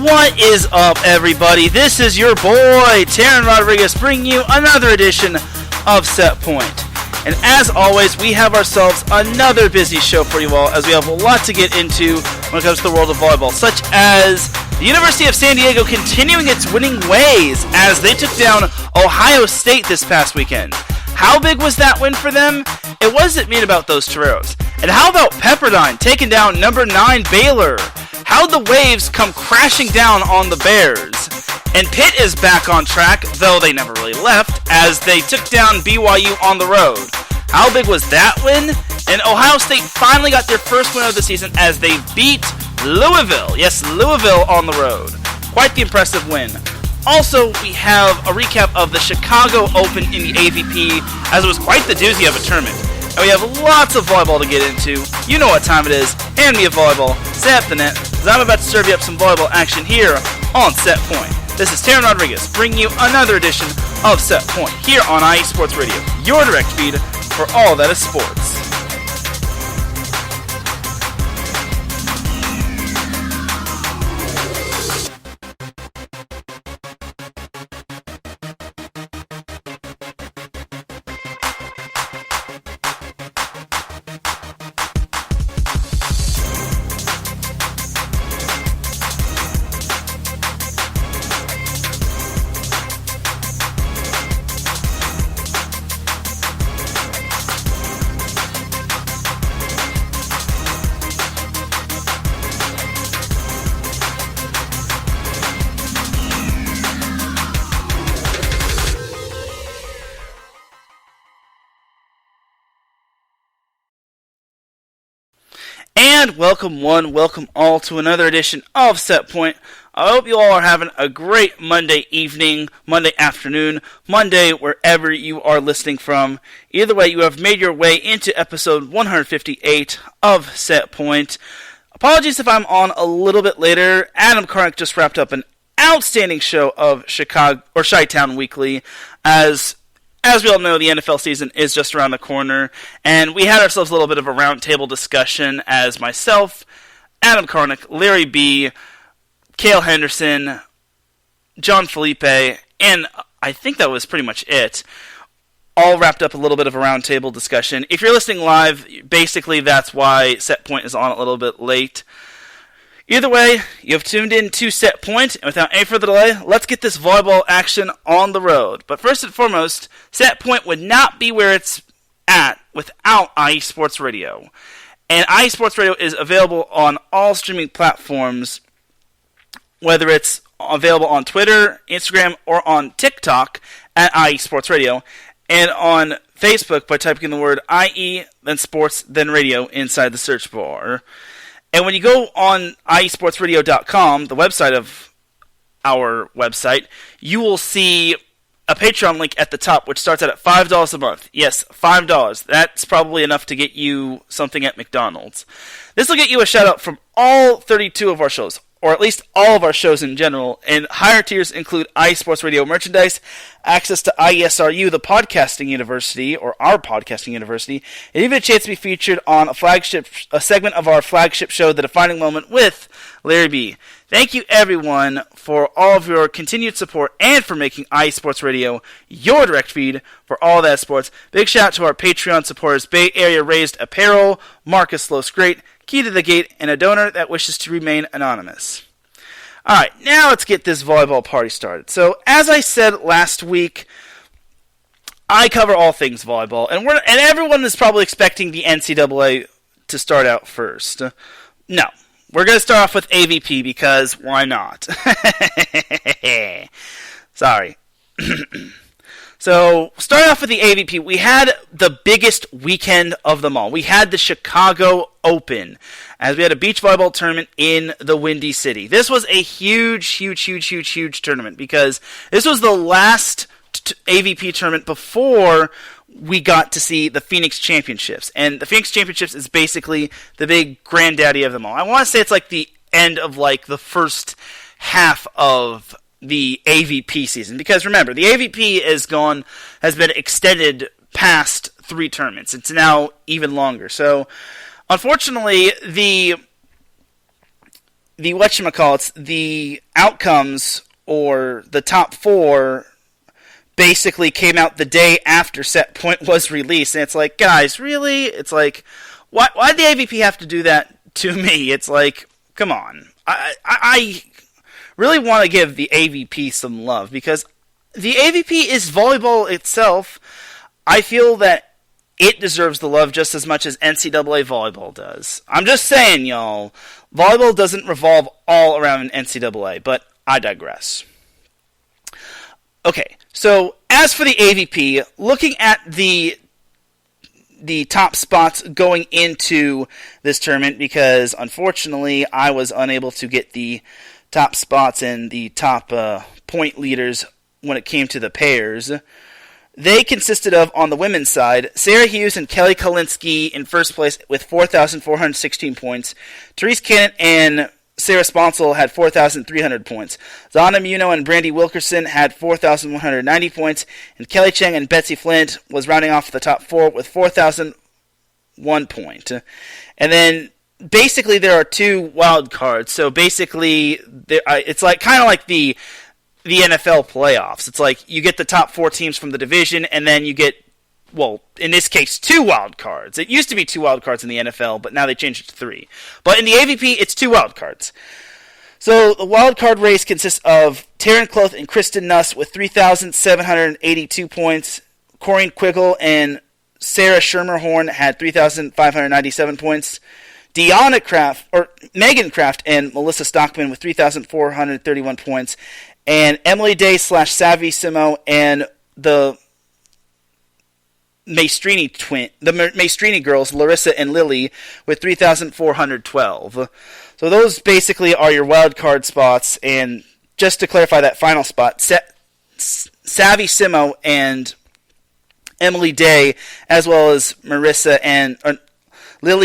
What is up, everybody? This is your boy, Teran Rodriguez, bringing you another edition of Set Point. And as always, we have ourselves another busy show for you all, as we have a lot to get into when it comes to the world of volleyball, such as the University of San Diego continuing its winning ways as they took down Ohio State this past weekend. How big was that win for them? It wasn't mean about those Toreros. And how about Pepperdine taking down number 9 Baylor? How'd the Waves come crashing down on the Bears? And Pitt is back on track, though they never really left, as they took down BYU on the road. How big was that win? And Ohio State finally got their first win of the season as they beat Louisville. Yes, Louisville on the road. Quite the impressive win. Also, we have a recap of the Chicago Open in the AVP, as it was quite the doozy of a tournament. And we have lots of volleyball to get into. You know what time it is. Hand me a volleyball, set up the net, because I'm about to serve you up some volleyball action here on Set Point. This is Teran Rodriguez bringing you another edition of Set Point here on IE Sports Radio, your direct feed for all that is sports. And welcome one, welcome all to another edition of Set Point. I hope you all are having a great Monday evening, Monday afternoon, Monday wherever you are listening from. Either way, you have made your way into episode 158 of Set Point. Apologies if I'm on a little bit later. Adam Karnick just wrapped up an outstanding show of Chicago or Chi-Town Weekly, as we all know, the NFL season is just around the corner, and we had ourselves a little bit of a roundtable discussion as myself, Adam Karnick, Larry B., Cale Henderson, John Felipe, and I think that was pretty much it, all wrapped up a little bit of a roundtable discussion. If you're listening live, basically that's why Set Point is on a little bit late. Either way, you have tuned in to Set Point, and without any further delay, let's get this volleyball action on the road. But first and foremost, Set Point would not be where it's at without IE Sports Radio. And IE Sports Radio is available on all streaming platforms, whether it's available on Twitter, Instagram, or on TikTok at IE Sports Radio, and on Facebook by typing in the word IE, then Sports, then Radio inside the search bar. And when you go on iesportsradio.com, the website of our website, you will see a Patreon link at the top, which starts out at $5 a month. Yes, $5. That's probably enough to get you something at McDonald's. This will get you a shout-out from all 32 of our shows, or at least all of our shows in general, and higher tiers include IE Sports Radio merchandise, access to IESRU, the podcasting university, or our podcasting university, and even a chance to be featured on a segment of our flagship show, The Defining Moment, with Larry B. Thank you, everyone, for all of your continued support and for making IE Sports Radio your direct feed for all that sports. Big shout out to our Patreon supporters, Bay Area Raised Apparel, Marcus Los Great, Key to the Gate, and a donor that wishes to remain anonymous. Alright, now let's get this volleyball party started. So, as I said last week, I cover all things volleyball, and everyone is probably expecting the NCAA to start out first. No, we're going to start off with AVP, because why not? Sorry. So, starting off with the AVP, we had the biggest weekend of them all. We had the Chicago Open, as we had a beach volleyball tournament in the Windy City. This was a huge tournament, because this was the last AVP tournament before we got to see the Phoenix Championships. And the Phoenix Championships is basically the big granddaddy of them all. I want to say it's like the end of like the first half of the AVP season, because remember, the AVP has been extended past 3 tournaments. It's now even longer. So, unfortunately, the the outcomes or the top four basically came out the day after Set Point was released, and it's like, guys, really? It's like, why'd the AVP have to do that to me? It's like, come on. I really want to give the AVP some love, because the AVP is volleyball itself. I feel that it deserves the love just as much as NCAA volleyball does. I'm just saying, y'all, volleyball doesn't revolve all around NCAA, but I digress. Okay, so as for the AVP, looking at the top spots going into this tournament, because unfortunately I was unable to get the top spots and the top point leaders when it came to the pairs. They consisted of, on the women's side, Sarah Hughes and Kelly Kalinsky in first place with 4,416 points. Therese Cannon and Sarah Sponsel had 4,300 points. Zana Muno and Brandy Wilkerson had 4,190 points. And Kelly Cheng and Betsy Flint was rounding off the top four with 4,001 point. And then basically there are two wild cards. So basically it's like kind of like the NFL playoffs. It's like you get the top four teams from the division, and then you get, well, in this case, two wild cards. It used to be two wild cards in the NFL, but now they changed it to three. But in the AVP, it's two wild cards. So the wild card race consists of Taryn Cloth and Kristen Nuss with 3,782 points. Corinne Quiggle and Sarah Schermerhorn had 3,597 points. Megan Kraft and Melissa Stockman with 3,431 points. And Emily Day / Savvy Simo and the Maestrini girls, Larissa and Lily, with 3,412. So those basically are your wild card spots. And just to clarify that final spot, Savvy Simo and Emily Day, as well as Lily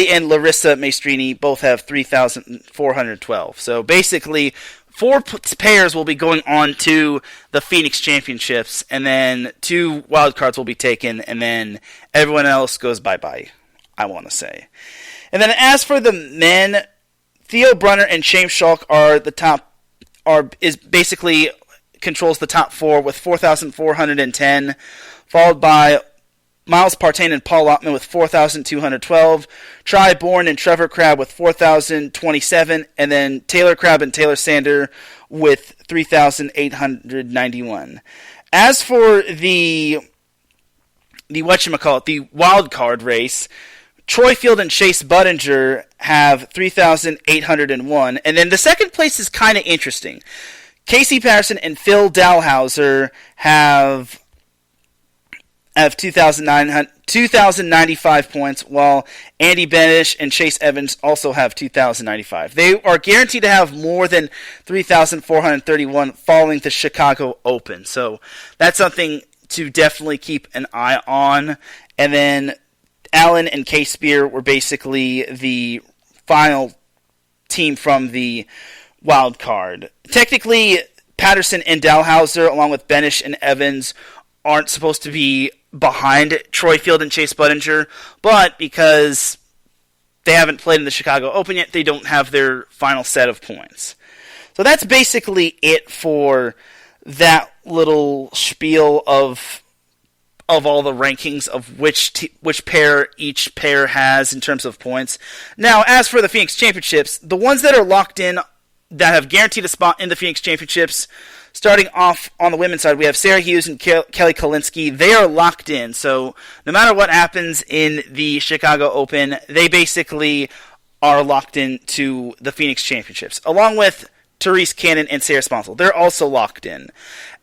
and Larissa Maestrini, both have 3,412. So basically, four pairs will be going on to the Phoenix Championships, and then two wildcards will be taken, and then everyone else goes bye-bye, I want to say. And then as for the men, Theo Brunner and Shane Schalk basically controls the top four with 4,410, followed by Miles Partain and Paul Lottman with 4,212, Tri Bourne and Trevor Crabb with 4,027, and then Taylor Crabb and Taylor Sander with 3,891. As for the wild card race, Troy Field and Chase Budinger have 3,801, and then the second place is kind of interesting. Casey Patterson and Phil Dalhauser have 2,095 points, while Andy Benish and Chase Evans also have 2,095. They are guaranteed to have more than 3,431 following the Chicago Open. So that's something to definitely keep an eye on. And then Allen and K. Spear were basically the final team from the wild card. Technically, Patterson and Dalhauser, along with Benish and Evans, aren't supposed to be behind Troy Field and Chase Budinger, but because they haven't played in the Chicago Open yet, they don't have their final set of points. So that's basically it for that little spiel of all the rankings of which pair each pair has in terms of points. Now, as for the Phoenix Championships, the ones that are locked in, that have guaranteed a spot in the Phoenix Championships, starting off on the women's side, we have Sarah Hughes and Kelly Kalinsky. They are locked in, so no matter what happens in the Chicago Open, they basically are locked in to the Phoenix Championships, along with Therese Cannon and Sarah Sponsel. They're also locked in.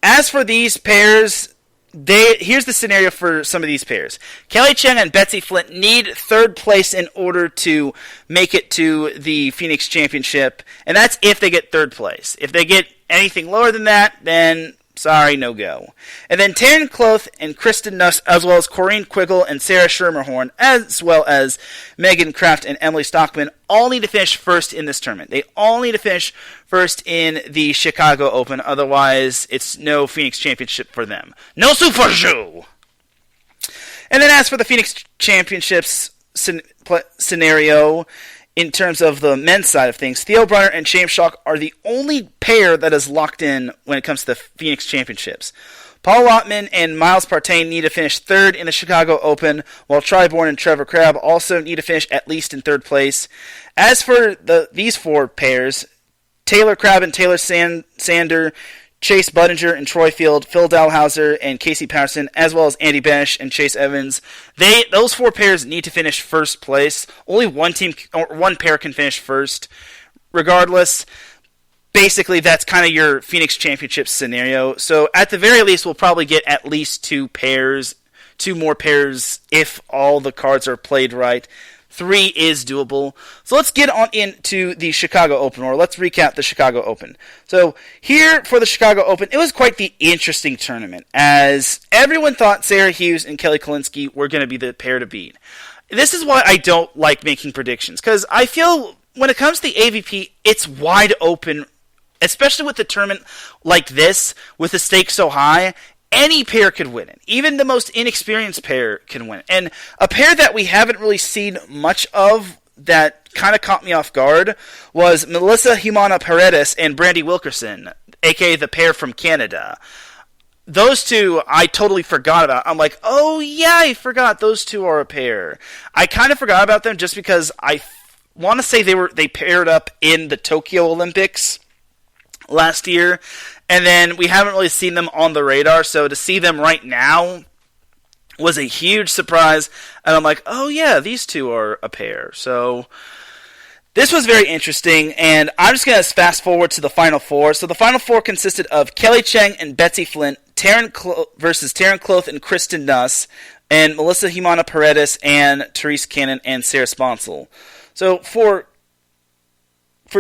As for these pairs, here's the scenario for some of these pairs. Kelly Cheng and Betsy Flint need third place in order to make it to the Phoenix Championship, and that's if they get third place. If they get anything lower than that, then sorry, no go. And then Taryn Cloth and Kristen Nuss, as well as Corinne Quiggle and Sarah Schermerhorn, as well as Megan Kraft and Emily Stockman, all need to finish first in this tournament. They all need to finish first in the Chicago Open, otherwise it's no Phoenix Championship for them. No Super Show! And then as for the Phoenix Championships scenario, in terms of the men's side of things, Theo Brunner and James Schock are the only pair that is locked in when it comes to the Phoenix Championships. Paul Lottman and Miles Partain need to finish third in the Chicago Open, while Tri Bourne and Trevor Crabb also need to finish at least in third place. As for these four pairs, Taylor Crabb and Taylor Sander, Chase Budinger and Troy Field, Phil Dalhouser and Casey Patterson, as well as Andy Benesch and Chase Evans. Those four pairs need to finish first place. Only one pair can finish first. Regardless, basically that's kind of your Phoenix Championship scenario. So at the very least, we'll probably get at least two more pairs if all the cards are played right. 3 is doable. So let's get on into the Chicago Open, or let's recap the Chicago Open. So here for the Chicago Open, it was quite the interesting tournament, as everyone thought Sarah Hughes and Kelly Kalinsky were going to be the pair to beat. This is why I don't like making predictions, because I feel when it comes to the AVP, it's wide open, especially with the tournament like this, with the stakes so high. Any pair could win it. Even the most inexperienced pair can win it. And a pair that we haven't really seen much of that kind of caught me off guard was Melissa Jimana Paredes and Brandy Wilkerson, aka the pair from Canada. Those two I totally forgot about. I'm like, oh yeah, I forgot those two are a pair. I kind of forgot about them just because I want to say they paired up in the Tokyo Olympics last year. And then we haven't really seen them on the radar, so to see them right now was a huge surprise. And I'm like, oh yeah, these two are a pair. So this was very interesting, and I'm just going to fast forward to the Final Four. So the Final Four consisted of Kelly Cheng and Betsy Flint, versus Taryn Kloth and Kristen Nuss, and Melissa Jimana Paredes and Therese Cannon and Sarah Sponsel. So for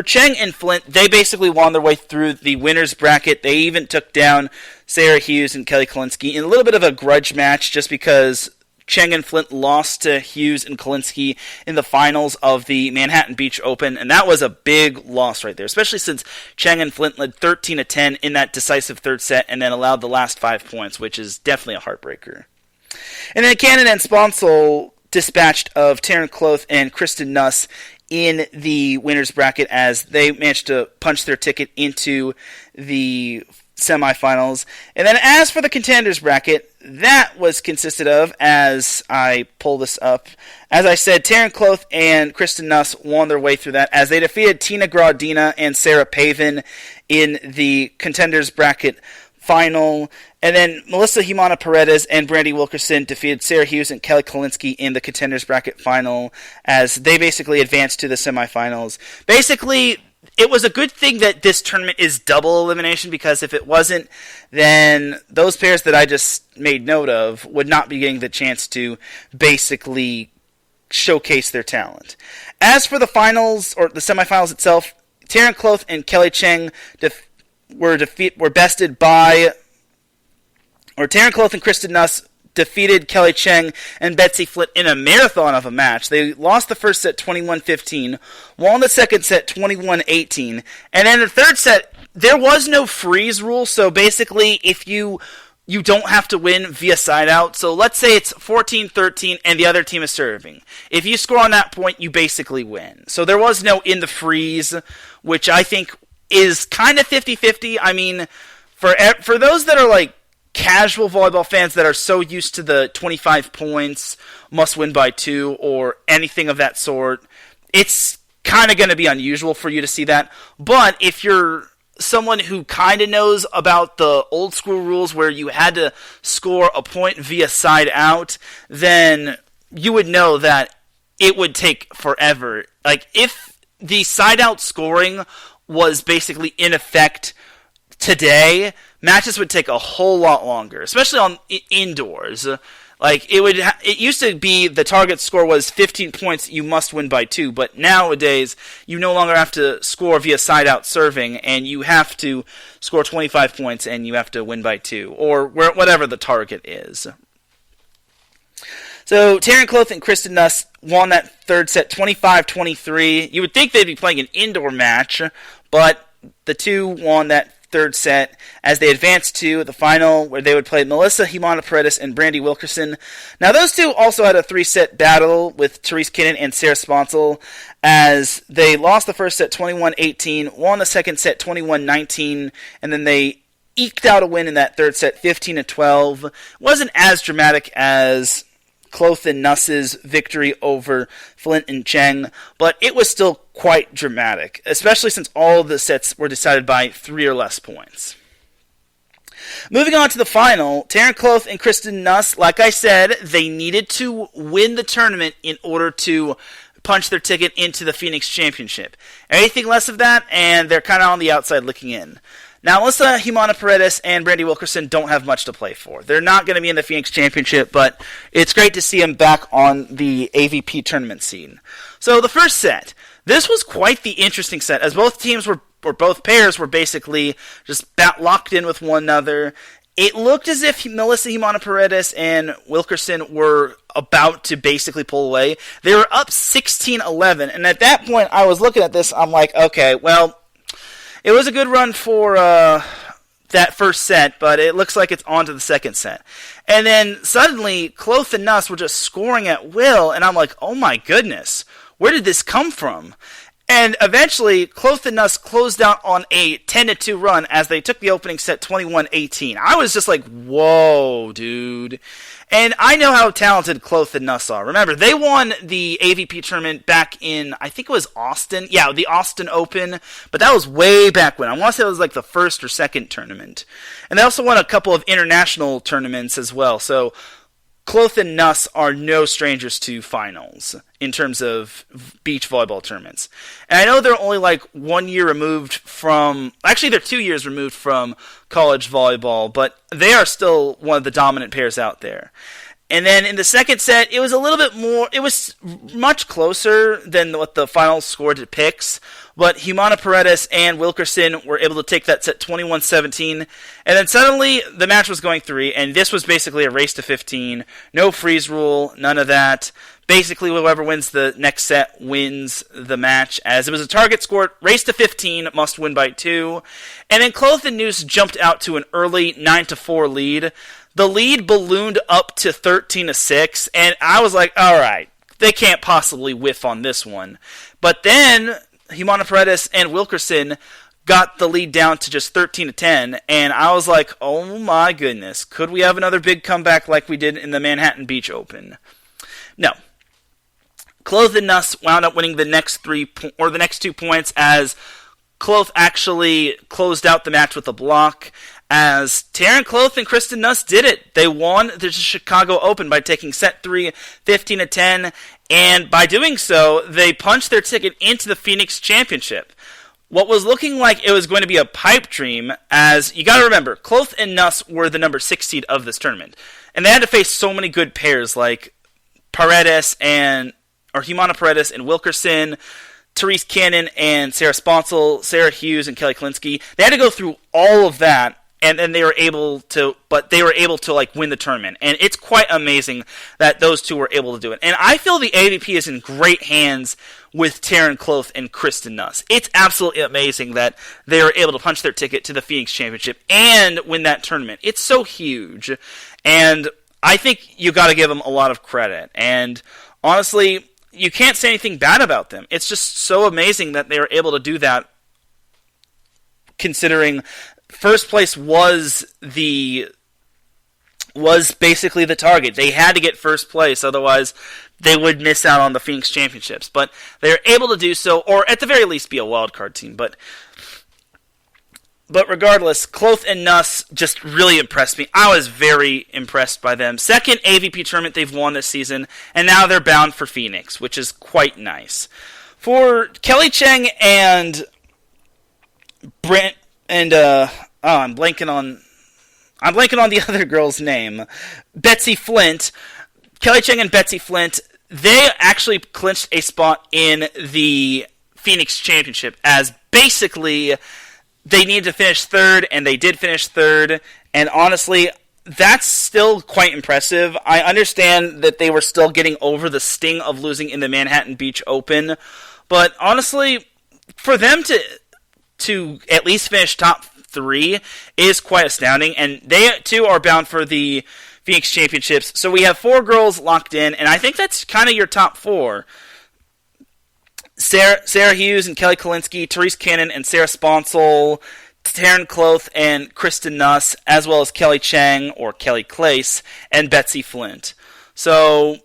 Cheng and Flint, they basically won their way through the winner's bracket. They even took down Sarah Hughes and Kelly Kalinsky in a little bit of a grudge match just because Cheng and Flint lost to Hughes and Kalinsky in the finals of the Manhattan Beach Open, and that was a big loss right there, especially since Cheng and Flint led 13-10 in that decisive third set and then allowed the last 5 points, which is definitely a heartbreaker. And then Cannon and Sponsel dispatched of Taryn Kloth and Kristen Nuss in the winner's bracket as they managed to punch their ticket into the semifinals. And then as for the contenders bracket, that was consisted of, as I pull this up, as I said, Taryn Kloth and Kristen Nuss won their way through that as they defeated Tina Graudina and Sarah Pavin in the contenders bracket final. And then Melissa Jimana Paredes and Brandy Wilkerson defeated Sarah Hughes and Kelly Kalinsky in the contenders bracket final as they basically advanced to the semifinals. Basically, it was a good thing that this tournament is double elimination, because if it wasn't, then those pairs that I just made note of would not be getting the chance to basically showcase their talent. As for the finals, or the semifinals itself, Taryn Kloth and Kelly Cheng were bested by... or Taryn Kloth and Kristen Nuss defeated Kelly Cheng and Betsy Flint in a marathon of a match. They lost the first set 21-15, won the second set 21-18, and then the third set, there was no freeze rule, so basically if you don't have to win via side out. So let's say it's 14-13 and the other team is serving. If you score on that point, you basically win. So there was no in the freeze, which I think is kind of 50-50. I mean, for those that are like casual volleyball fans that are so used to the 25 points, must win by 2, or anything of that sort, it's kind of going to be unusual for you to see that. But if you're someone who kind of knows about the old school rules where you had to score a point via side out, then you would know that it would take forever. Like, if the side out scoring was basically in effect today, matches would take a whole lot longer, especially on indoors. Like, it used to be the target score was 15 points, you must win by 2, but nowadays you no longer have to score via side out serving, and you have to score 25 points and you have to win by 2, or whatever the target is. So Taryn Kloth and Kristen Nuss won that third set 25-23. You would think they'd be playing an indoor match, but the two won that third set as they advanced to the final, where they would play Melissa Himona-Paredes and Brandy Wilkerson. Now, those two also had a 3-set battle with Therese Kinnan and Sarah Sponsel, as they lost the first set 21-18, won the second set 21-19, and then they eked out a win in that third set 15-12. Wasn't as dramatic as Kloth and Nuss's victory over Flint and Cheng, but it was still quite dramatic, especially since all of the sets were decided by 3 or less points. Moving on to the final, Teran Kloth and Kristen Nuss, like I said, they needed to win the tournament in order to punch their ticket into the Phoenix Championship. Anything less of that, and they're kind of on the outside looking in. Now, Melissa Himona-Paredes and Brandy Wilkerson don't have much to play for. They're not going to be in the Phoenix Championship, but it's great to see them back on the AVP tournament scene. So, the first set. This was quite the interesting set, as both teams both pairs were basically just locked in with one another. It looked as if Melissa Himona-Paredes and Wilkerson were about to basically pull away. They were up 16-11, and at that point, I was looking at this, I'm like, okay, well, it was a good run for that first set, but it looks like it's on to the second set. And then suddenly, Kloth and Nuss were just scoring at will, and I'm like, oh my goodness, where did this come from? And eventually, Kloth and Nuss closed out on a 10-2 run as they took the opening set 21-18. I was just like, whoa, dude. And I know how talented Kloth and Nuss are. Remember, they won the AVP tournament back in, I think it was Austin. Yeah, the Austin Open. But that was way back when. I want to say it was like the first or second tournament. And they also won a couple of international tournaments as well. So Kloth and Nuss are no strangers to finals in terms of beach volleyball tournaments. And I know they're only like 1 year removed from, actually they're 2 years removed from college volleyball, but they are still one of the dominant pairs out there. And then in the second set, it was a little bit more, it was much closer than what the final score depicts, but Himona-Paredes and Wilkerson were able to take that set 21-17, and then suddenly the match was going 3, and this was basically a race to 15, no freeze rule, none of that. Basically, whoever wins the next set wins the match, as it was a target score, race to 15, must win by 2, and then Kloth and Nuss jumped out to an early 9-4 lead. The lead ballooned up to 13-6, and I was like, alright, they can't possibly whiff on this one. But then Himona-Paredes and Wilkerson got the lead down to just 13-10, and I was like, oh my goodness, could we have another big comeback like we did in the Manhattan Beach Open? No. Kloth and Nuss wound up winning the next 2 points, as Kloth actually closed out the match with a block, as Teran Kloth and Kristen Nuss did it. They won the Chicago Open by taking set 3, 15-10, and by doing so, they punched their ticket into the Phoenix Championship. What was looking like it was going to be a pipe dream, as you gotta remember, Kloth and Nuss were the number 6 seed of this tournament, and they had to face so many good pairs like Himona-Paredes and Wilkerson, Therese Kinnan and Sarah Sponsel, Sarah Hughes and Kelly Klinsky. They had to go through all of that, and then they were able to like win the tournament. And it's quite amazing that those two were able to do it. And I feel the AVP is in great hands with Teran Kloth and Kristen Nuss. It's absolutely amazing that they were able to punch their ticket to the Phoenix Championship and win that tournament. It's so huge. And I think you got to give them a lot of credit. And honestly, you can't say anything bad about them. It's just so amazing that they were able to do that, considering first place was basically the target. They had to get first place, otherwise they would miss out on the Phoenix Championships. But they were able to do so, or at the very least be a wildcard team. But regardless, Kloth and Nuss just really impressed me. I was very impressed by them. Second AVP tournament they've won this season, and now they're bound for Phoenix, which is quite nice. For Kelly Cheng and Brent and I'm blanking on the other girl's name, Betsy Flint. Kelly Cheng and Betsy Flint, they actually clinched a spot in the Phoenix Championship, as basically they needed to finish third, and they did finish third, and honestly, that's still quite impressive. I understand that they were still getting over the sting of losing in the Manhattan Beach Open, but honestly, for them to at least finish top 3 is quite astounding, and they too are bound for the Phoenix Championships. So we have 4 girls locked in, and I think that's kind of your top 4. Sarah Hughes and Kelly Kalinsky, Therese Cannon and Sarah Sponsel, Taryn Cloth and Kristen Nuss, as well as Kelly Chang or Kelly Clace and Betsy Flint. So,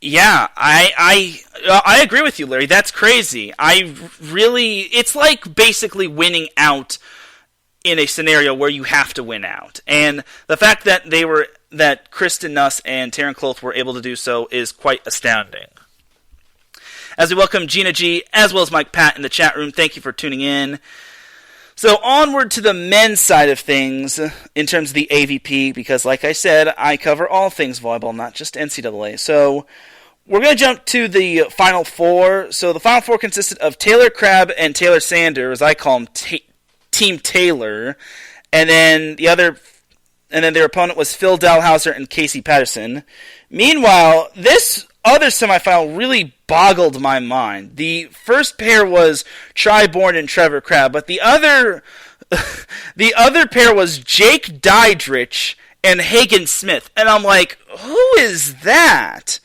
yeah, I agree with you, Larry. That's crazy. It's like basically winning out in a scenario where you have to win out. And the fact that Kristen Nuss and Taryn Cloth were able to do so is quite astounding. As we welcome Gina G, as well as Mike Pat in the chat room, thank you for tuning in. So onward to the men's side of things in terms of the AVP, because like I said, I cover all things volleyball, not just NCAA. So we're going to jump to the Final Four. So the Final Four consisted of Taylor Crabb and Taylor Sander, as I call them, Team Taylor, and then their opponent was Phil Dalhouser and Casey Patterson. Meanwhile, this other semifinal really boggled my mind. The first pair was Tri Bourne and Trevor Crabb, but the other pair was Jake Dydrich and Hagen Smith. And I'm like, who is that?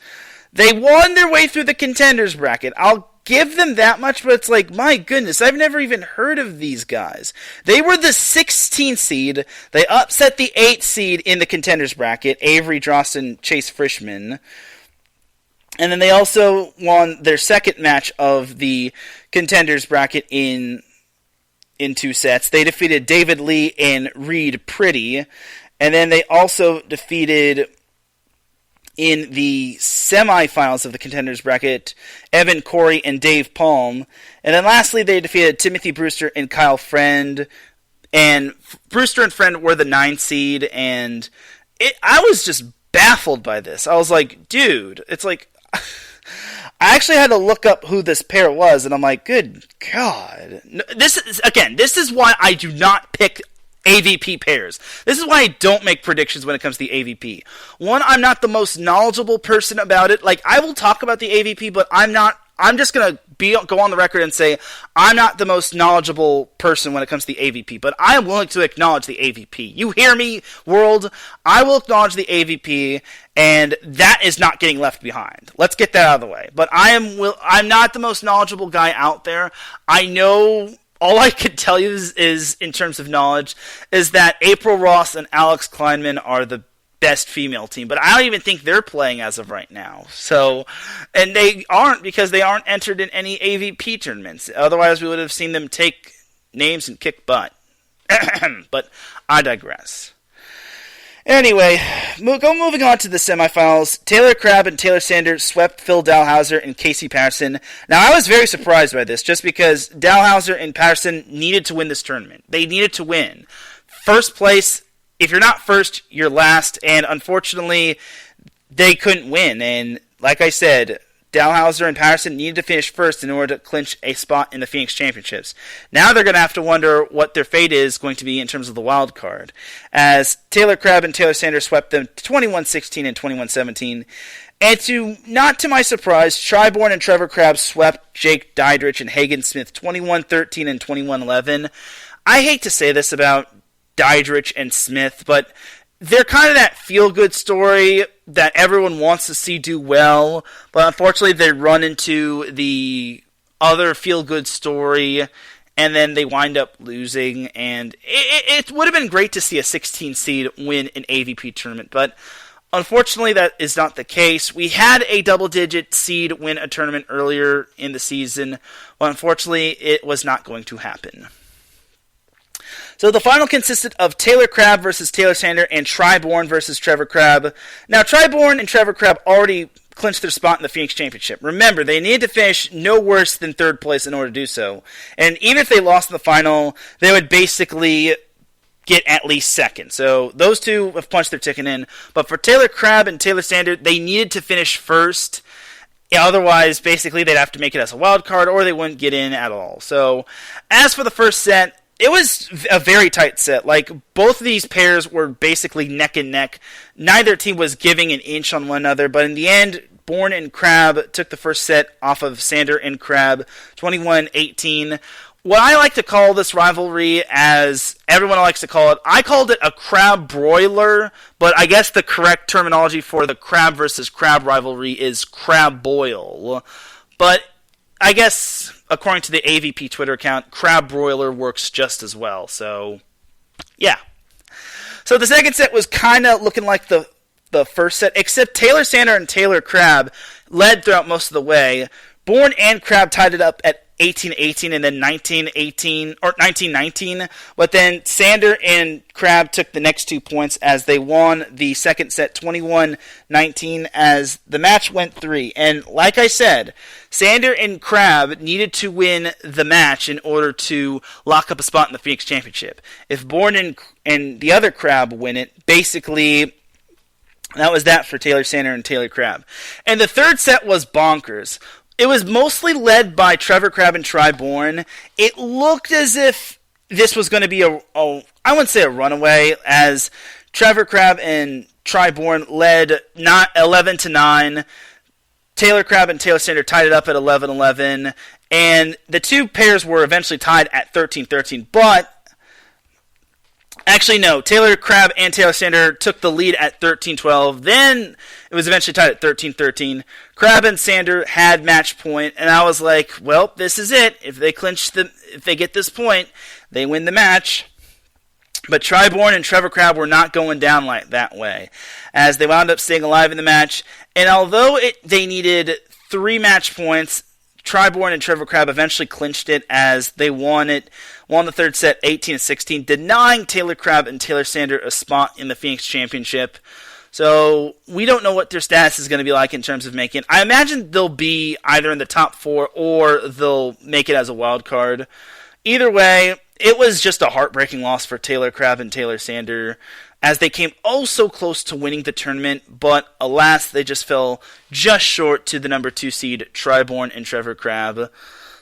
They won their way through the contenders bracket. I'll give them that much, but it's like, my goodness, I've never even heard of these guys. They were the 16th seed. They upset the 8th seed in the contenders bracket, Avery Drosten, Chase Frischman. And then they also won their second match of the contenders bracket in 2 sets. They defeated David Lee and Reed Pretty. And then they also defeated, in the semifinals of the contenders bracket, Evan Corey and Dave Palm. And then lastly, they defeated Timothy Brewster and Kyle Friend. And Brewster and Friend were the 9th seed. And I was just baffled by this. I was like, dude, it's like, I actually had to look up who this pair was, and I'm like, good God. This is why I do not pick AVP pairs. This is why I don't make predictions when it comes to the AVP. One, I'm not the most knowledgeable person about it. Like, I will talk about the AVP, but I'm just going to go on the record and say I'm not the most knowledgeable person when it comes to the AVP, but I am willing to acknowledge the AVP. You hear me, world? I will acknowledge the AVP, and that is not getting left behind. Let's get that out of the way. But I'm not the most knowledgeable guy out there. I know all I can tell you is in terms of knowledge is that April Ross and Alex Kleinman are the best female team, but I don't even think they're playing as of right now. So, and they aren't because they aren't entered in any AVP tournaments. Otherwise, we would have seen them take names and kick butt. But I digress. Anyway, moving on to the semifinals. Taylor Crabb and Taylor Sanders swept Phil Dalhouser and Casey Patterson. Now, I was very surprised by this, just because Dalhouser and Patterson needed to win this tournament. They needed to win. First place. If you're not first, you're last, and unfortunately, they couldn't win. And like I said, Dalhouser and Patterson needed to finish first in order to clinch a spot in the Phoenix Championships. Now they're going to have to wonder what their fate is going to be in terms of the wild card, as Taylor Crabb and Taylor Sanders swept them 21-16 and 21-17. And not to my surprise, Tri Bourne and Trevor Crabb swept Jake Dydrich and Hagen Smith 21-13 and 21-11. I hate to say this about Dydrich and Smith, but they're kind of that feel-good story that everyone wants to see do well, but unfortunately they run into the other feel-good story, and then they wind up losing, and it would have been great to see a 16 seed win an AVP tournament, but unfortunately that is not the case. We had a double-digit seed win a tournament earlier in the season, but unfortunately it was not going to happen. So the final consisted of Taylor Crabb versus Taylor Sander and Tri Bourne versus Trevor Crabb. Now, Tri Bourne and Trevor Crabb already clinched their spot in the Phoenix Championship. Remember, they needed to finish no worse than third place in order to do so. And even if they lost in the final, they would basically get at least second. So those two have punched their ticket in. But for Taylor Crabb and Taylor Sander, they needed to finish first. Otherwise, basically, they'd have to make it as a wild card, or they wouldn't get in at all. So, as for the first set, it was a very tight set. Like, both of these pairs were basically neck and neck. Neither team was giving an inch on one another, but in the end, Bourne and Crabb took the first set off of Sander and Crabb, 21-18. what I like to call this rivalry, as everyone likes to call it, I called it a crab broiler, but I guess the correct terminology for the crab versus crab rivalry is crab boil. But I guess, according to the AVP Twitter account, crab broiler works just as well. So, yeah. So the second set was kind of looking like the first set, except Taylor Sander and Taylor Crabb led throughout most of the way. Bourne and Crabb tied it up at 18-18 and then 19-18 or 19-19, but then Sander and Crabb took the next 2 points as they won the second set 21-19 as the match went 3. And like I said, Sander and Crabb needed to win the match in order to lock up a spot in the Phoenix Championship. If Bourne and the other Crabb win it, basically that was that for Taylor Sander and Taylor Crabb. And the third set was bonkers. It was mostly led by Trevor Crabb and Tri Bourne. It looked as if this was going to be I wouldn't say a runaway, as Trevor Crabb and Tri Bourne led 11-9. Taylor Crabb and Taylor Sander tied it up at 11-11. And the two pairs were eventually tied at 13-13. But actually, no. Taylor Crabb and Taylor Sander took the lead at 13-12. Then it was eventually tied at 13-13. Crabb and Sander had match point, and I was like, well, this is it. If they get this point, they win the match. But Tri Bourne and Trevor Crabb were not going down like that way, as they wound up staying alive in the match. And although they needed 3 match points, Tri Bourne and Trevor Crabb eventually clinched it as they won the third set 18-16, denying Taylor Crabb and Taylor Sander a spot in the Phoenix Championship. So we don't know what their status is going to be like in terms of making. I imagine they'll be either in the top 4 or they'll make it as a wild card. Either way, it was just a heartbreaking loss for Taylor Crabb and Taylor Sander, as they came oh so close to winning the tournament, but alas, they just fell just short to the number 2 seed, Tri Bourne and Trevor Crabb.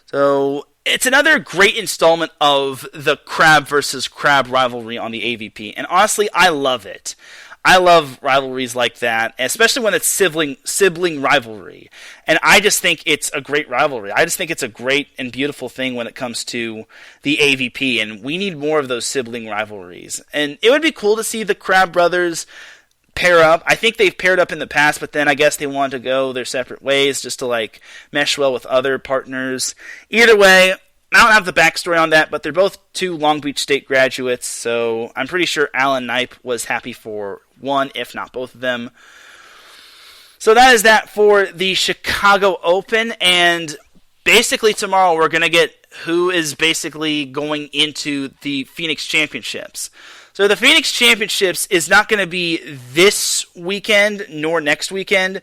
So it's another great installment of the Crabb versus Crabb rivalry on the AVP, and honestly, I love it. I love rivalries like that, especially when it's sibling rivalry. And I just think it's a great rivalry. I just think it's a great and beautiful thing when it comes to the AVP, and we need more of those sibling rivalries. And it would be cool to see the Crabb brothers pair up. I think they've paired up in the past, but then I guess they wanted to go their separate ways just to mesh well with other partners. Either way, I don't have the backstory on that, but they're both 2 Long Beach State graduates, so I'm pretty sure Alan Knipe was happy for one, if not both of them. So that is that for the Chicago Open, and basically tomorrow we're going to get who is basically going into the Phoenix Championships. So the Phoenix Championships is not going to be this weekend nor next weekend.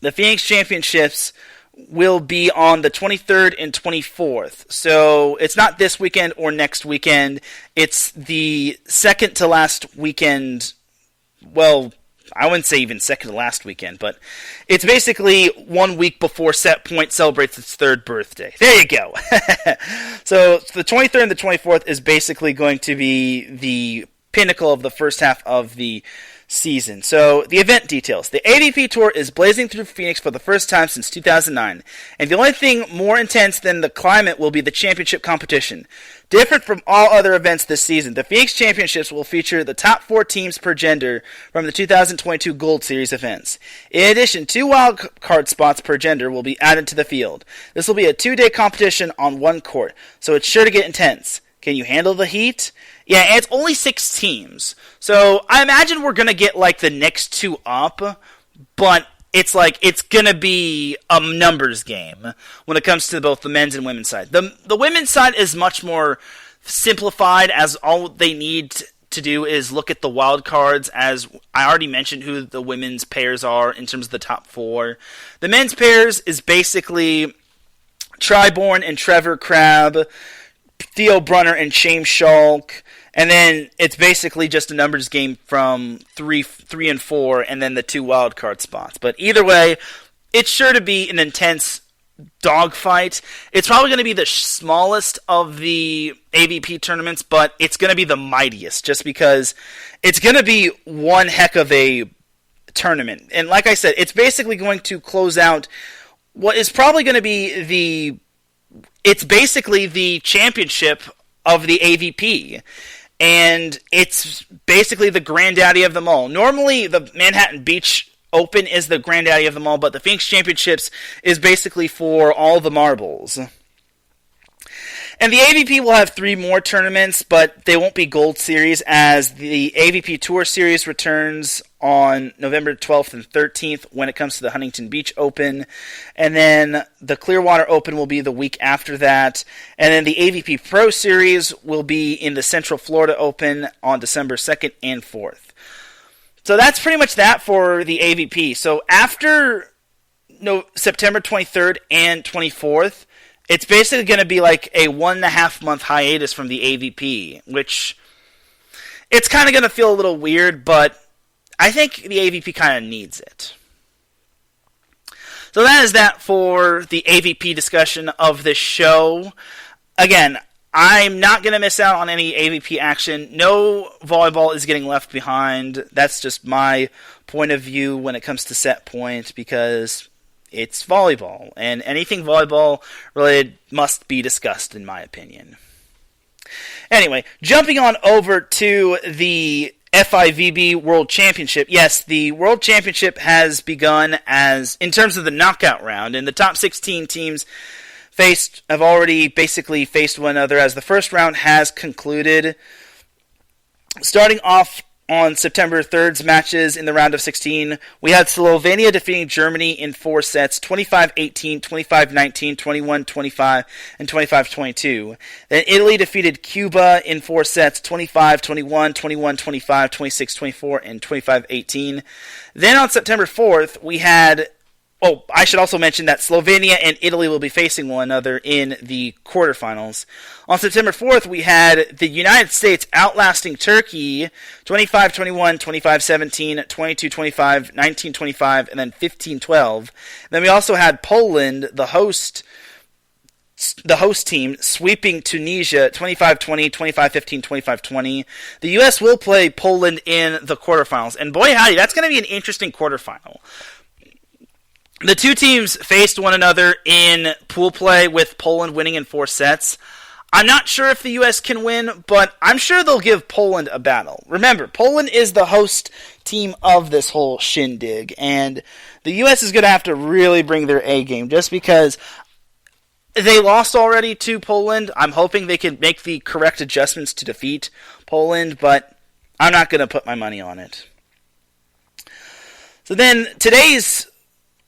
The Phoenix Championships will be on the 23rd and 24th. So it's not this weekend or next weekend. It's the second to last weekend. Well, I wouldn't say even second to last weekend, but it's basically 1 week before Set Point celebrates its 3rd birthday. There you go. So the 23rd and the 24th is basically going to be the pinnacle of the first half of the season. So, the event details. The AVP Tour is blazing through Phoenix for the first time since 2009, and the only thing more intense than the climate will be the championship competition. Different from all other events this season, the Phoenix Championships will feature the top 4 teams per gender from the 2022 Gold Series events. In addition, 2 wild card spots per gender will be added to the field. This will be a 2-day competition on 1 court, so it's sure to get intense. Can you handle the heat? Yeah, and it's only 6 teams. So I imagine we're going to get the next 2 up, but it's going to be a numbers game when it comes to both the men's and women's side. The women's side is much more simplified, as all they need to do is look at the wild cards, as I already mentioned who the women's pairs are in terms of the top 4. The men's pairs is basically Tri Bourne and Trevor Crabb, Theo Brunner and Shane Schalk, and then it's basically just a numbers game from 3 and 4, and then the 2 wild card spots. But either way, it's sure to be an intense dogfight. It's probably going to be the smallest of the AVP tournaments, but it's going to be the mightiest, just because it's going to be one heck of a tournament. And like I said, it's basically going to close out what is probably going to be the it's basically the championship of the AVP. And it's basically the granddaddy of them all. Normally, the Manhattan Beach Open is the granddaddy of them all, but the Phoenix Championships is basically for all the marbles. And the AVP will have 3 more tournaments, but they won't be Gold Series, as the AVP Tour Series returns on November 12th and 13th when it comes to the Huntington Beach Open. And then the Clearwater Open will be the week after that. And then the AVP Pro Series will be in the Central Florida Open on December 2nd and 4th. So that's pretty much that for the AVP. So after September 23rd and 24th, it's basically going to be like a 1.5 month hiatus from the AVP, which it's kind of going to feel a little weird, but I think the AVP kind of needs it. So that is that for the AVP discussion of this show. Again, I'm not going to miss out on any AVP action. No volleyball is getting left behind. That's just my point of view when it comes to set point, because it's volleyball, and anything volleyball related must be discussed, in my opinion. Anyway, jumping on over to the FIVB World Championship. Yes, the World Championship has begun in terms of the knockout round, and the top 16 teams have already basically faced one another, as the first round has concluded. Starting off on September 3rd's matches in the round of 16, we had Slovenia defeating Germany in 4 sets, 25-18, 25-19, 21-25, and 25-22. Then Italy defeated Cuba in 4 sets, 25-21, 21-25, 26-24, and 25-18. Then on September 4th, we had... Oh, I should also mention that Slovenia and Italy will be facing one another in the quarterfinals. On September 4th, we had the United States outlasting Turkey 25-21, 25-17, 22-25, 19-25, and then 15-12. Then we also had Poland, the host team, sweeping Tunisia 25-20, 25-15, 25-20. The U.S. will play Poland in the quarterfinals. And boy howdy, that's going to be an interesting quarterfinal. The two teams faced one another in pool play, with Poland winning in 4 sets. I'm not sure if the U.S. can win, but I'm sure they'll give Poland a battle. Remember, Poland is the host team of this whole shindig, and the U.S. is going to have to really bring their A game, just because they lost already to Poland. I'm hoping they can make the correct adjustments to defeat Poland, but I'm not going to put my money on it. So then, today's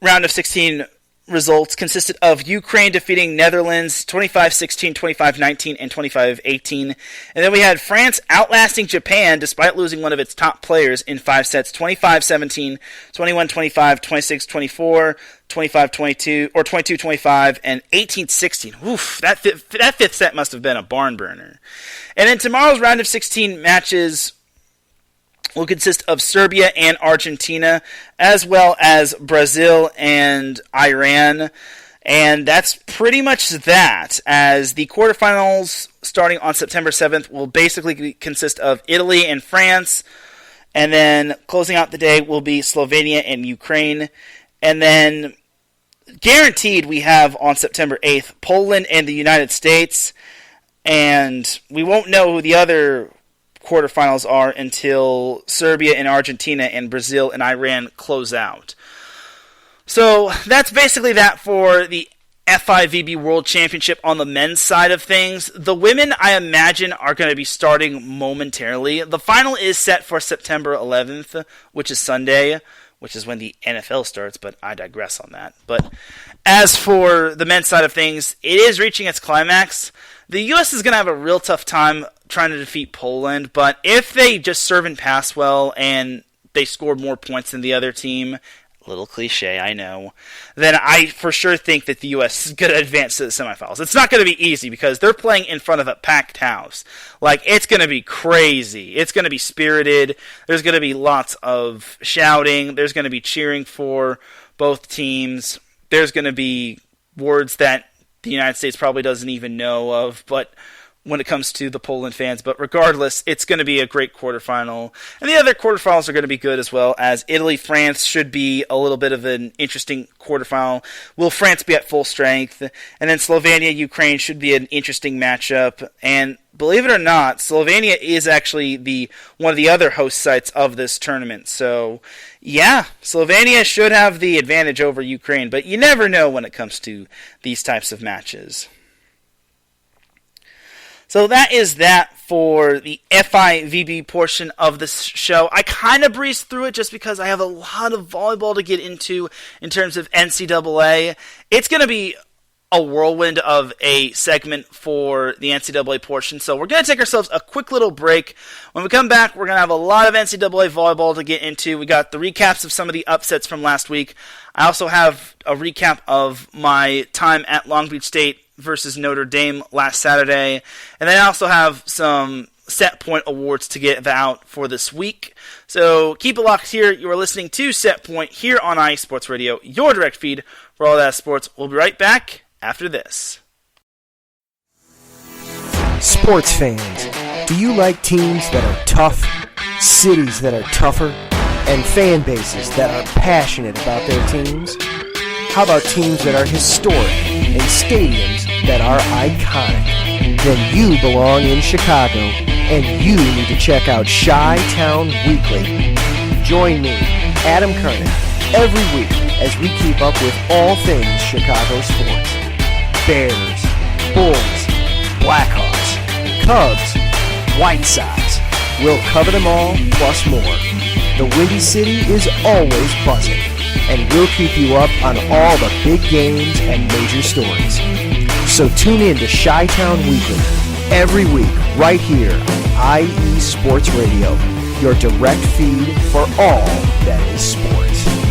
round of 16 results consisted of Ukraine defeating Netherlands 25-16, 25-19, and 25-18. And then we had France outlasting Japan despite losing one of its top players in 5 sets, 25-17, 21-25, 26-24, 25-22, or 22-25, and 18-16. Oof, that fifth set must have been a barn burner. And then tomorrow's round of 16 matches will consist of Serbia and Argentina, as well as Brazil and Iran. And that's pretty much that, as the quarterfinals starting on September 7th will basically consist of Italy and France, and then closing out the day will be Slovenia and Ukraine. And then guaranteed we have on September 8th Poland and the United States, and we won't know who the other quarterfinals are until Serbia and Argentina and Brazil and Iran close out. So that's basically that for the FIVB World Championship on the men's side of things. The women, I imagine, are going to be starting momentarily. The final is set for September 11th, which is Sunday, which is when the NFL starts, but I digress on that. But as for the men's side of things, it is reaching its climax. The U.S. is going to have a real tough time trying to defeat Poland, but if they just serve and pass well and they score more points than the other team, a little cliche, I know, then I for sure think that the U.S. is going to advance to the semifinals. It's not going to be easy because they're playing in front of a packed house. Like, it's going to be crazy. It's going to be spirited. There's going to be lots of shouting. There's going to be cheering for both teams. There's going to be words that the United States probably doesn't even know of, but when it comes to the Poland fans. But regardless, it's going to be a great quarterfinal. And the other quarterfinals are going to be good as well, as Italy-France should be a little bit of an interesting quarterfinal. Will France be at full strength? And then Slovenia-Ukraine should be an interesting matchup. And believe it or not, Slovenia is actually one of the other host sites of this tournament. So, yeah, Slovenia should have the advantage over Ukraine, but you never know when it comes to these types of matches. So that is that for the FIVB portion of this show. I kind of breezed through it just because I have a lot of volleyball to get into in terms of NCAA. It's going to be a whirlwind of a segment for the NCAA portion, so we're going to take ourselves a quick little break. When we come back, we're going to have a lot of NCAA volleyball to get into. We got the recaps of some of the upsets from last week. I also have a recap of my time at Long Beach State versus Notre Dame last Saturday. And then I also have some Set Point awards to give out for this week. So keep it locked here. You are listening to Set Point here on IE Sports Radio, your direct feed for all that sports. We'll be right back after this. Sports fans, do you like teams that are tough, cities that are tougher, and fan bases that are passionate about their teams? How about teams that are historic and stadiums that are iconic? Then you belong in Chicago, and you need to check out Chi-Town Weekly. Join me, Adam Kernan, every week as we keep up with all things Chicago sports. Bears, Bulls, Blackhawks, Cubs, White Sox. We'll cover them all, plus more. The Windy City is always buzzing, and we'll keep you up on all the big games and major stories. So tune in to Chi-Town Weekly every week right here on IE Sports Radio, your direct feed for all that is sports.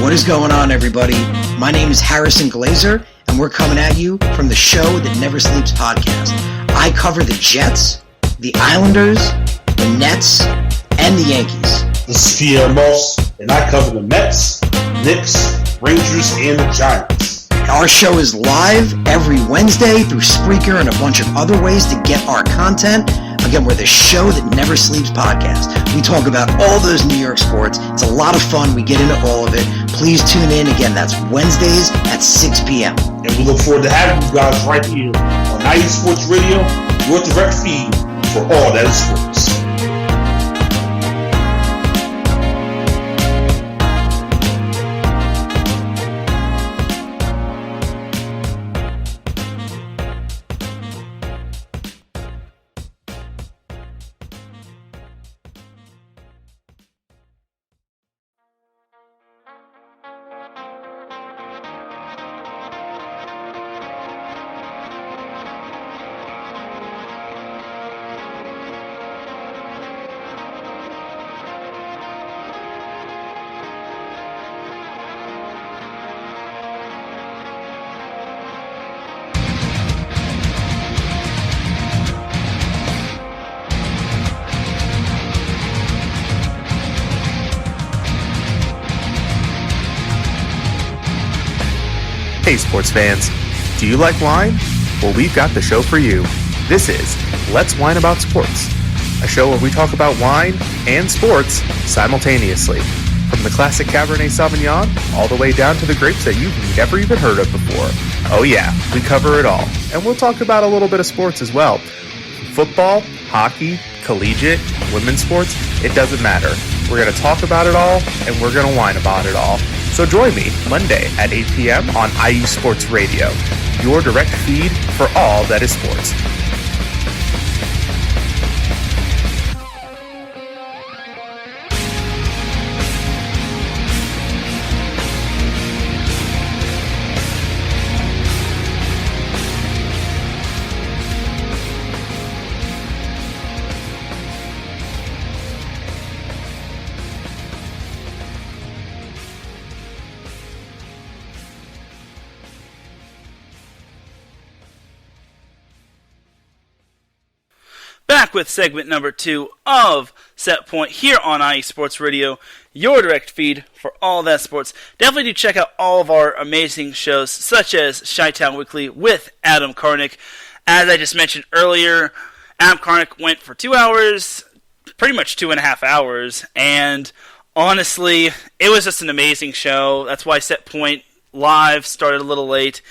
What is going on, everybody? My name is Harrison Glazer, and we're coming at you from the Show That Never Sleeps podcast. I cover the Jets, the Islanders, the Nets, and the Yankees. This is Pierre Moss, and I cover the Mets, Knicks, Rangers, and the Giants. Our show is live every Wednesday through Spreaker and a bunch of other ways to get our content. Again, we're the Show That Never Sleeps podcast. We talk about all those New York sports. It's a lot of fun. We get into all of it. Please tune in. Again, that's Wednesdays at 6 p.m. And we look forward to having you guys right here on IE Sports Radio, your direct feed for all that is sports. Hey sports fans, do you like wine? Well, we've got the show for you. This is Let's Wine About Sports, a show where we talk about wine and sports simultaneously. From the classic Cabernet Sauvignon all the way down to the grapes that you've never even heard of before. Oh yeah, we cover it all. And we'll talk about a little bit of sports as well. Football, hockey, collegiate, women's sports, it doesn't matter. We're going to talk about it all, and we're going to whine about it all. So join me Monday at 8 p.m. on IU Sports Radio, your direct feed for all that is sports. back with segment number 2 of Set Point here on IE Sports Radio, your direct feed for all that sports. Definitely do check out all of our amazing shows, such as Chi-Town Weekly with Adam Karnick. As I just mentioned earlier, Adam Karnick went for 2 hours, pretty much 2.5 hours, and honestly, it was just an amazing show. That's why Set Point Live started a little late.